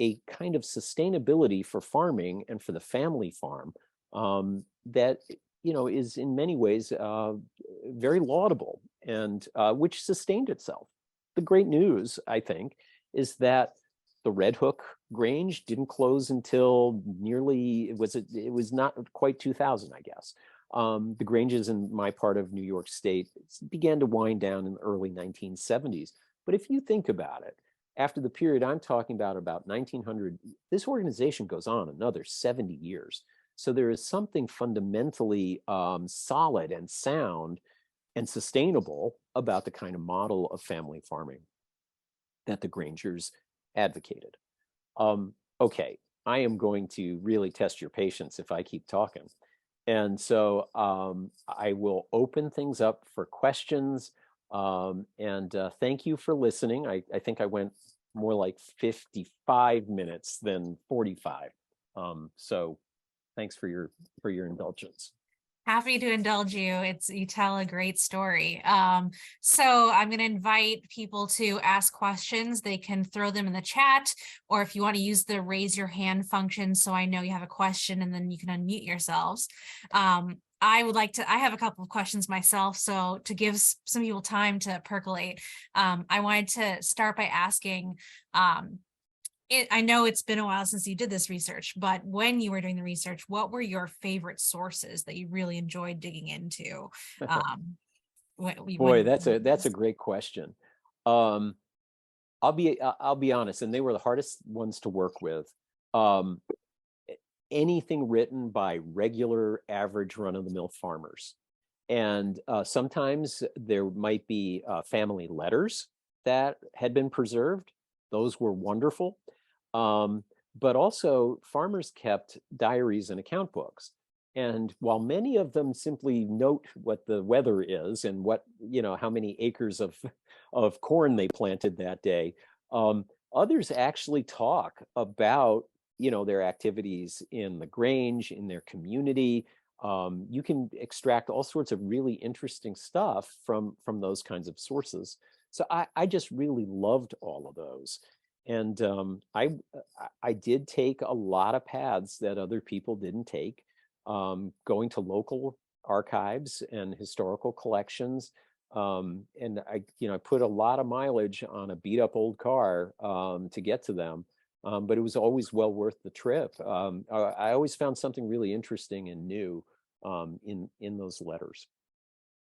a kind of sustainability for farming and for the family farm that is in many ways very laudable, and which sustained itself. The great news, I think, is that the Red Hook Grange didn't close until nearly, it was not quite 2000, I guess. The Granges in my part of New York State began to wind down in the early 1970s. But if you think about it, after the period I'm talking about 1900, this organization goes on another 70 years. So there is something fundamentally solid and sound and sustainable about the kind of model of family farming that the Grangers advocated. Okay, I am going to really test your patience if I keep talking. And so I will open things up for questions. Thank you for listening. I think I went more like 55 minutes than 45. So thanks for your indulgence. Happy to indulge you. You tell a great story. So I'm going to invite people to ask questions. They can throw them in the chat, or if you want to use the raise your hand function, so I know you have a question, and then you can unmute yourselves. I have a couple of questions myself, so to give some people time to percolate, I wanted to start by asking, I know it's been a while since you did this research, but when you were doing the research, what were your favorite sources that you really enjoyed digging into? Boy, that's a great question. I'll be honest, and they were the hardest ones to work with. Anything written by regular, average, run-of-the-mill farmers, and sometimes there might be family letters that had been preserved. Those were wonderful. But also farmers kept diaries and account books. And while many of them simply note what the weather is and what, how many acres of corn they planted that day, others actually talk about, their activities in the Grange, in their community. You can extract all sorts of really interesting stuff from those kinds of sources. So I just really loved all of those. And I did take a lot of paths that other people didn't take, going to local archives and historical collections. And I put a lot of mileage on a beat up old car to get to them. But it was always well worth the trip. I always found something really interesting and new in those letters.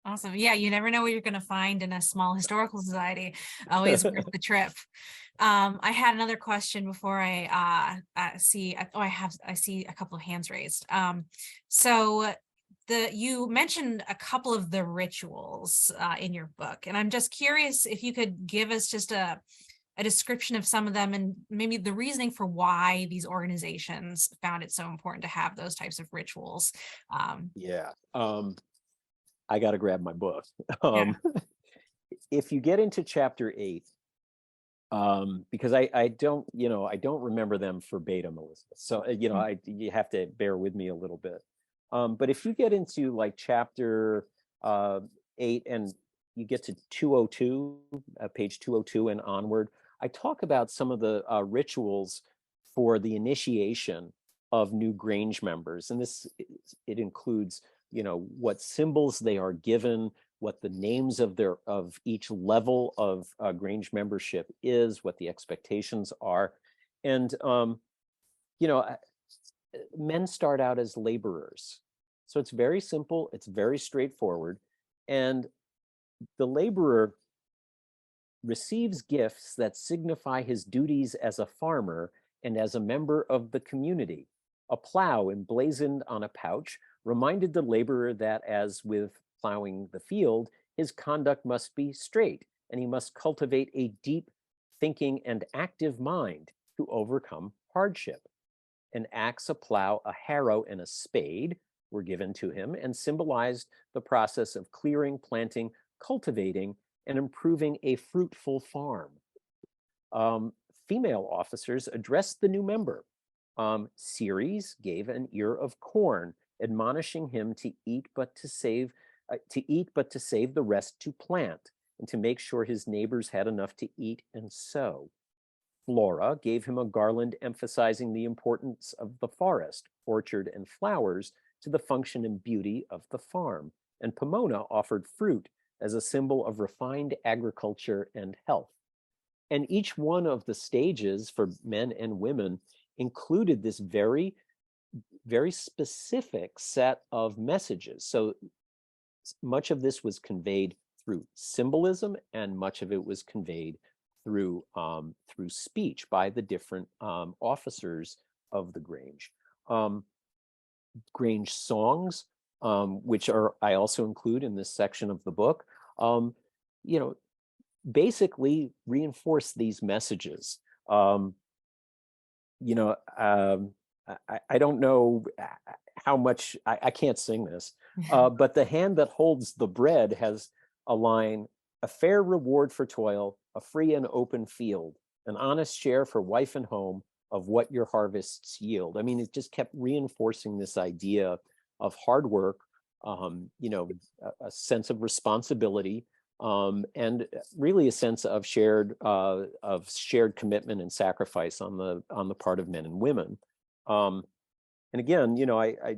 Awesome. Yeah, you never know what you're going to find in a small historical society. Always worth the trip. I had another question before I see. I see a couple of hands raised. So you mentioned a couple of the rituals in your book, and I'm just curious if you could give us just a description of some of them, and maybe the reasoning for why these organizations found it so important to have those types of rituals. Yeah. I got to grab my book. Yeah. If you get into chapter 8, because I don't remember them verbatim, Elizabeth. So, you have to bear with me a little bit. But if you get into like chapter 8 and you get to 202, page 202 and onward, I talk about some of the rituals for the initiation of new Grange members. And it includes what symbols they are given, what the names of each level of Grange membership is, what the expectations are. And men start out as laborers. So it's very simple, it's very straightforward. And the laborer receives gifts that signify his duties as a farmer and as a member of the community. A plow emblazoned on a pouch reminded the laborer that, as with plowing the field, his conduct must be straight, and he must cultivate a deep thinking and active mind to overcome hardship. An axe, a plow, a harrow, and a spade were given to him and symbolized the process of clearing, planting, cultivating, and improving a fruitful farm. Female officers addressed the new member. Ceres gave an ear of corn, admonishing him to eat but to save the rest to plant, and to make sure his neighbors had enough to eat and sow. Flora gave him a garland emphasizing the importance of the forest, orchard, and flowers to the function and beauty of the farm. And Pomona offered fruit as a symbol of refined agriculture and health. And each one of the stages for men and women included this very, very specific set of messages. So much of this was conveyed through symbolism, and much of it was conveyed through speech by the different officers of the Grange. Grange songs, which I also include in this section of the book, basically reinforce these messages. I don't know how much, I can't sing this, but the hand that holds the bread has a line: a fair reward for toil, a free and open field, an honest share for wife and home of what your harvests yield. I mean, it just kept reinforcing this idea of hard work, a sense of responsibility, and really a sense of shared commitment and sacrifice on the part of men and women. And again,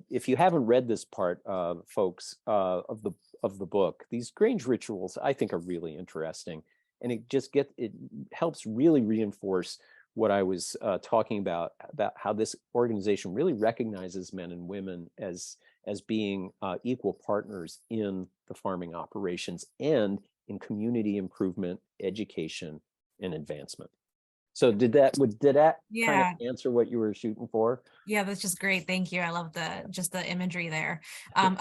if you haven't read this part, folks, of the book, these Grange rituals, I think, are really interesting, and it helps really reinforce what I was talking about how this organization really recognizes men and women as being equal partners in the farming operations and in community improvement, education, and advancement. So did that kind of answer what you were shooting for? Yeah, that's just great. Thank you. I love the imagery there.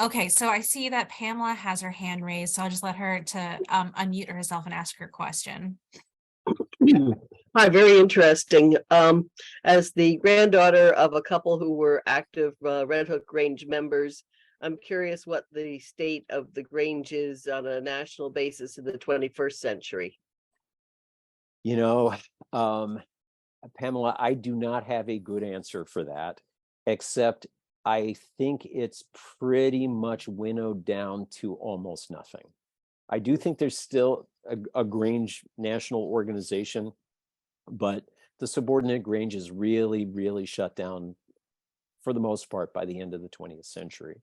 Okay, so I see that Pamela has her hand raised, so I'll just let her to unmute herself and ask her question. Hi, very interesting. As the granddaughter of a couple who were active Red Hook Grange members, I'm curious what the state of the Grange is on a national basis in the 21st century. Pamela, I do not have a good answer for that, except I think it's pretty much winnowed down to almost nothing. I do think there's still a Grange national organization, but the subordinate Grange is really, really shut down for the most part by the end of the 20th century.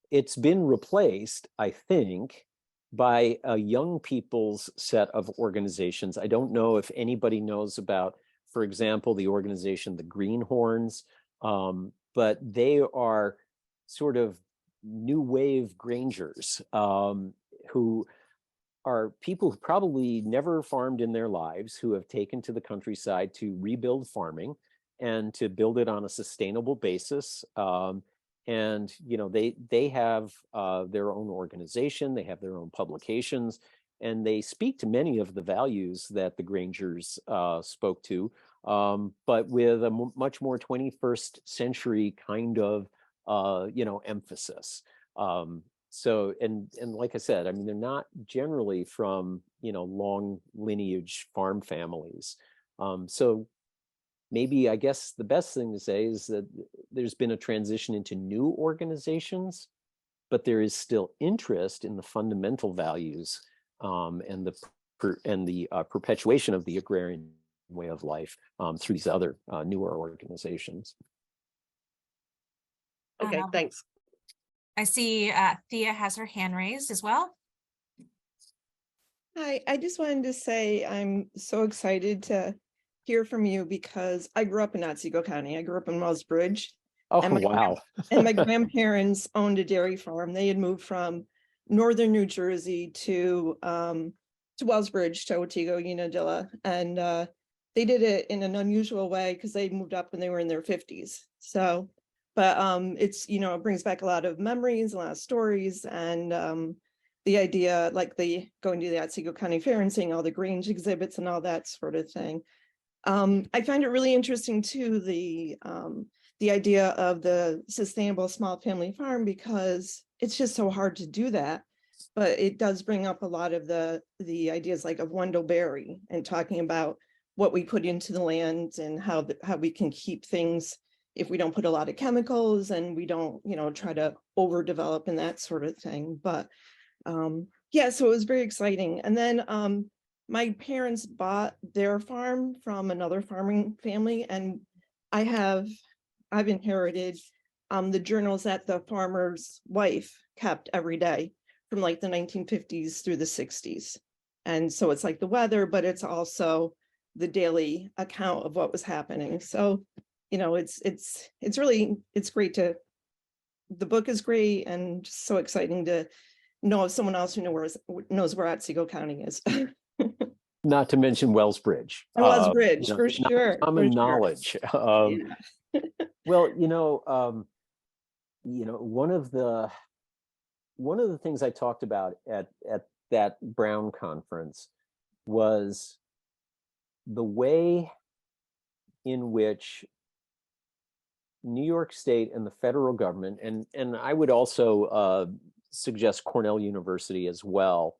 It's been replaced, I think, by a young people's set of organizations. I don't know if anybody knows about, for example, the organization, the Greenhorns, but they are sort of new wave Grangers who are people who probably never farmed in their lives, who have taken to the countryside to rebuild farming and to build it on a sustainable basis. And they have their own organization, they have their own publications, and they speak to many of the values that the Grangers spoke to, but with a much more 21st century kind of emphasis. So like I said, I mean, they're not generally from long lineage farm families. So maybe, I guess the best thing to say is that there's been a transition into new organizations, but there is still interest in the fundamental values and the perpetuation of the agrarian way of life through these other newer organizations. Okay, thanks. I see Thea has her hand raised as well. Hi, I just wanted to say I'm so excited to hear from you because I grew up in Otsego County. I grew up in Wellsbridge. Oh, wow. And my grandparents owned a dairy farm. They had moved from northern New Jersey to Wellsbridge, to Otsego, Unadilla. And they did it in an unusual way because they moved up when they were in their 50s. So, but it's, you know, it brings back a lot of memories, a lot of stories, and the idea, like the going to the Otsego County Fair and seeing all the Grange exhibits and all that sort of thing. I find it really interesting too, the idea of the sustainable small family farm, because it's just so hard to do that. But it does bring up a lot of the ideas like of Wendell Berry and talking about what we put into the land and how we can keep things if we don't put a lot of chemicals and we don't, you know, try to overdevelop and that sort of thing. But yeah, so it was very exciting. And then my parents bought their farm from another farming family, and I've inherited the journals that the farmer's wife kept every day from like the 1950s through the 60s. And so it's like the weather, but it's also the daily account of what was happening. So, you know, it's great to, the book is great and just so exciting to know of someone else who knows where Otsego County is. Not to mention Wellsbridge. And Wellsbridge, You know, for sure. common for sure. knowledge. Yeah. Well, one of the things I talked about at that Brown conference was the way in which New York State and the federal government, and I would also suggest Cornell University as well,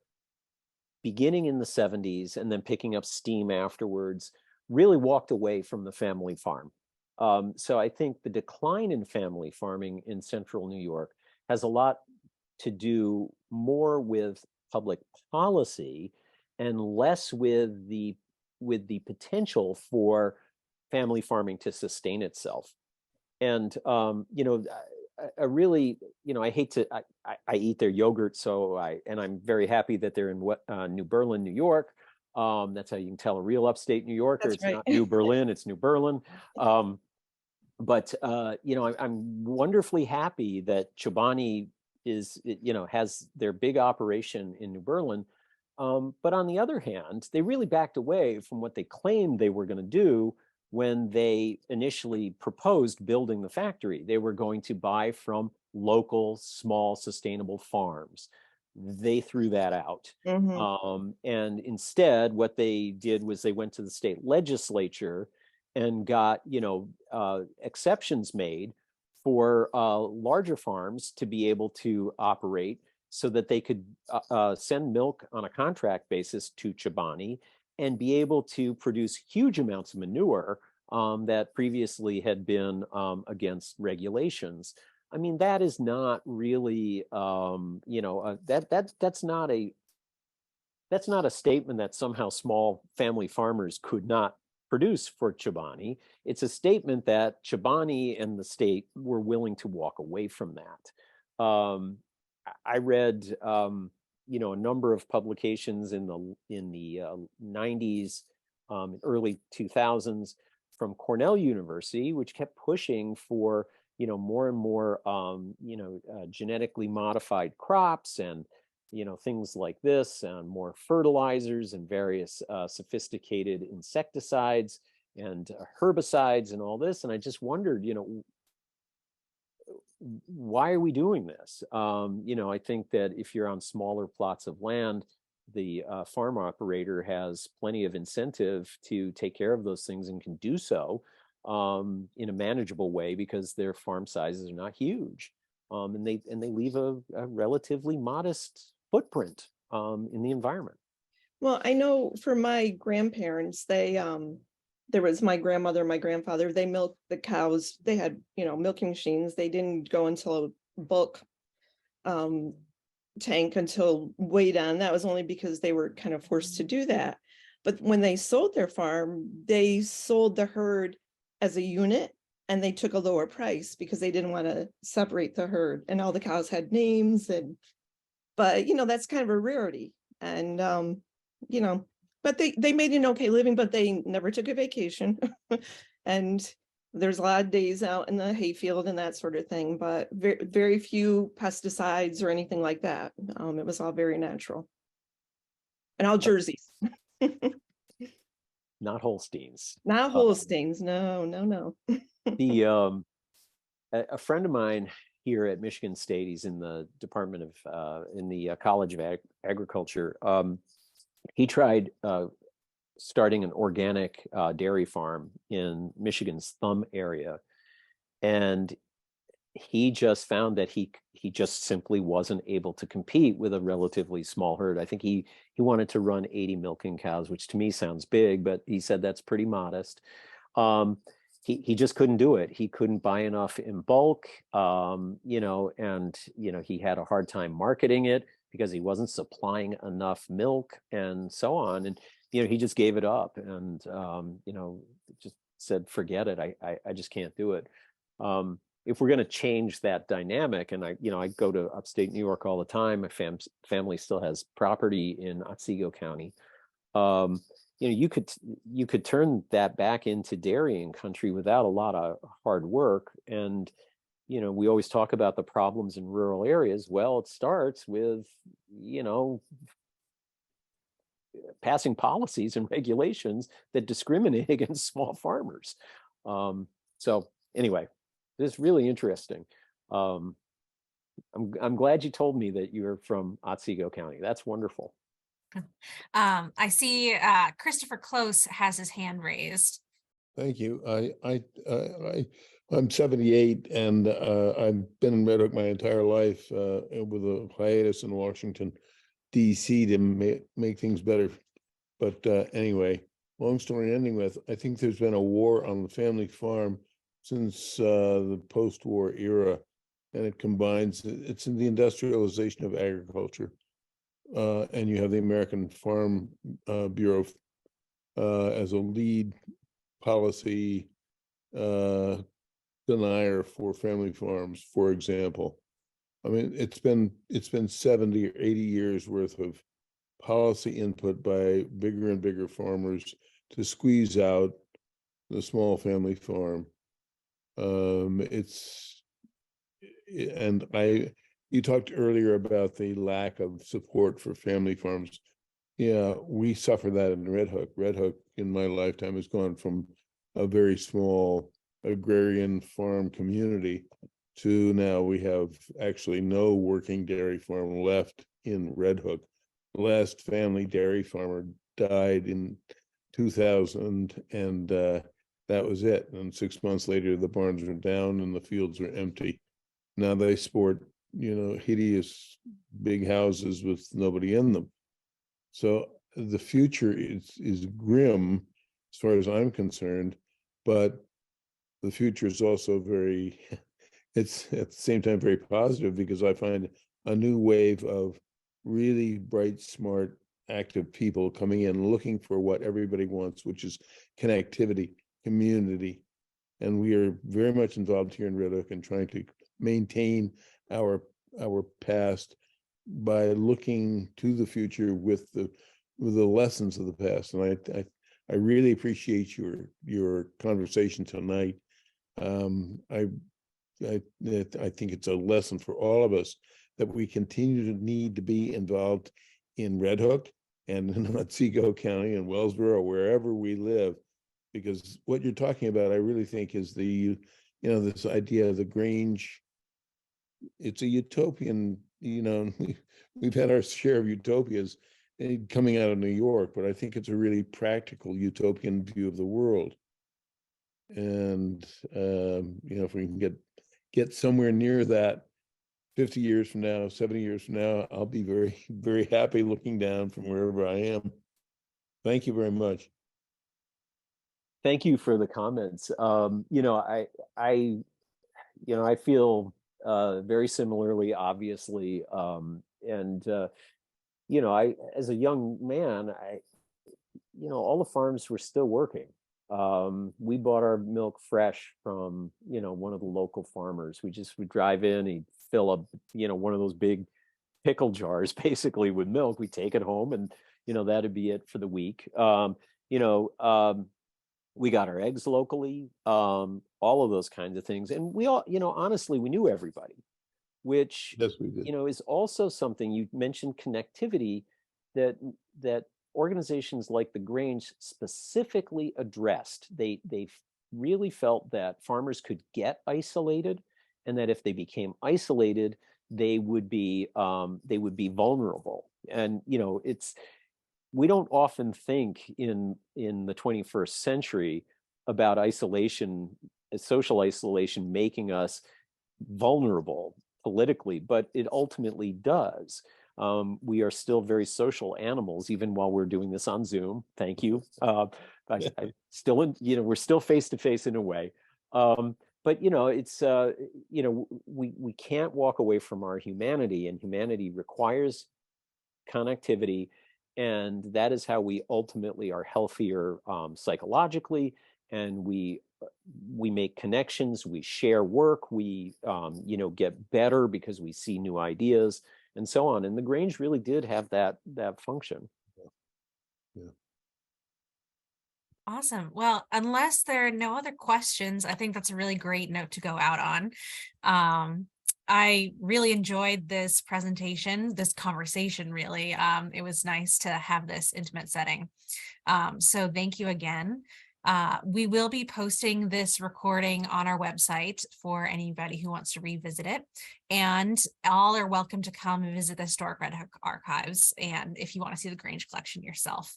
beginning in the 70s and then picking up steam afterwards, really walked away from the family farm. So I think the decline in family farming in central New York has a lot to do more with public policy and less with the potential for family farming to sustain itself. And I really, I hate to, I eat their yogurt, and I'm very happy that they're in New Berlin, New York. That's how you can tell a real upstate New Yorker. That's It's right. not New Berlin, it's New Berlin. But I'm wonderfully happy that Chobani has their big operation in New Berlin. But on the other hand, they really backed away from what they claimed they were going to do when they initially proposed building the factory. They were going to buy from local, small, sustainable farms. They threw that out. Mm-hmm. And instead, what they did was they went to the state legislature and got, exceptions made for larger farms to be able to operate so that they could send milk on a contract basis to Chobani and be able to produce huge amounts of manure that previously had been against regulations. I mean, that is not really, that's not a statement that somehow small family farmers could not produce for Chobani. It's a statement that Chobani and the state were willing to walk away from that. I read, a number of publications in the 90s, early 2000s from Cornell University, which kept pushing for, more and more, genetically modified crops and, things like this, and more fertilizers and various sophisticated insecticides and herbicides and all this. And I just wondered, why are we doing this? I think that if you're on smaller plots of land, the farm operator has plenty of incentive to take care of those things and can do so in a manageable way because their farm sizes are not huge, and they leave a relatively modest footprint in the environment. Well, I know for my grandparents, there was my grandmother, my grandfather, they milked the cows. They had, milking machines. They didn't go until a bulk tank until way down. That was only because they were kind of forced to do that. But when they sold their farm, they sold the herd as a unit and they took a lower price because they didn't want to separate the herd, and all the cows had names. But that's kind of a rarity. And but they made an okay living, but they never took a vacation. And there's a lot of days out in the hayfield and that sort of thing, but very, very few pesticides or anything like that. It was all very natural. And all jerseys. not Holsteins. Not Holsteins. No, no, no. The a friend of mine here at Michigan State, he's in the Department of in the College of Agriculture. He tried starting an organic dairy farm in Michigan's Thumb area, and he just found that he just simply wasn't able to compete with a relatively small herd. I think he wanted to run 80 milking cows, which to me sounds big, but he said that's pretty modest. He just couldn't do it. He couldn't buy enough in bulk, and he had a hard time marketing it because he wasn't supplying enough milk and so on. And he just gave it up and just said, forget it. I just can't do it. If we're going to change that dynamic, and I go to upstate New York all the time. My family still has property in Otsego County. You could turn that back into dairying country without a lot of hard work. And we always talk about the problems in rural areas. Well, it starts with passing policies and regulations that discriminate against small farmers. So anyway. It's really interesting. I'm glad you told me that you're from Otsego County. That's wonderful. I see Christopher Close has his hand raised. Thank you. I'm 78 and I've been in Red Hook my entire life with a hiatus in Washington, D.C. to make things better. But anyway, long story ending with, I think there's been a war on the family farm since the post-war era, and it's in the industrialization of agriculture. And you have the American Farm Bureau as a lead policy denier for family farms, for example. I mean, it's been 70 or 80 years worth of policy input by bigger and bigger farmers to squeeze out the small family farm. You talked earlier about the lack of support for family farms. Yeah, we suffer that in Red Hook. Red Hook in my lifetime has gone from a very small agrarian farm community to now we have actually no working dairy farm left in Red Hook. The last family dairy farmer died in 2000 and that was it. And 6 months later, the barns are down and the fields are empty. Now they sport, hideous big houses with nobody in them. So the future is grim as far as I'm concerned, but the future is also it's at the same time very positive because I find a new wave of really bright, smart, active people coming in looking for what everybody wants, which is connectivity, community, and we are very much involved here in Red Hook and trying to maintain our past by looking to the future with the lessons of the past. And I really appreciate your conversation tonight. I think it's a lesson for all of us that we continue to need to be involved in Red Hook and in Otsego County and Wellsboro, wherever we live. Because what you're talking about, I really think is this idea of the Grange. It's a utopian, we've had our share of utopias coming out of New York, but I think it's a really practical utopian view of the world. And, if we can get somewhere near that 50 years from now, 70 years from now, I'll be very, very happy looking down from wherever I am. Thank you very much. Thank you for the comments. I feel very similarly, obviously, I as a young man, all the farms were still working. We bought our milk fresh from one of the local farmers. We would drive in, he'd fill up one of those big pickle jars basically with milk. We take it home, and that'd be it for the week. We got our eggs locally, all of those kinds of things. And we all, honestly, we knew everybody, which, Yes, we did. is also something you mentioned, connectivity, that organizations like the Grange specifically addressed. They really felt that farmers could get isolated, and that if they became isolated, they would be vulnerable. And we don't often think in the 21st century about isolation, social isolation, making us vulnerable politically, but it ultimately does. We are still very social animals, even while we're doing this on Zoom. Thank you. I still, we're still face to face in a way. But it's we can't walk away from our humanity, and humanity requires connectivity, and that is how we ultimately are healthier psychologically, and we make connections, we share work, we get better because we see new ideas and so on. And the Grange really did have that function. Yeah. Awesome. Well, unless there are no other questions, I think that's a really great note to go out on. I really enjoyed this presentation, this conversation, really. It was nice to have this intimate setting. So thank you again. We will be posting this recording on our website for anybody who wants to revisit it. And all are welcome to come and visit the Historic Red Hook Archives, and if you want to see the Grange collection yourself.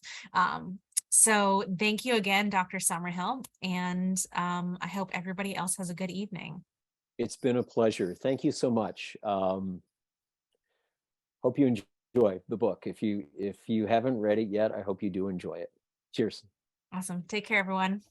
So thank you again, Dr. Summerhill, and I hope everybody else has a good evening. It's been a pleasure. Thank you so much. Hope you enjoy the book. If you haven't read it yet, I hope you do enjoy it. Cheers. Awesome. Take care, everyone.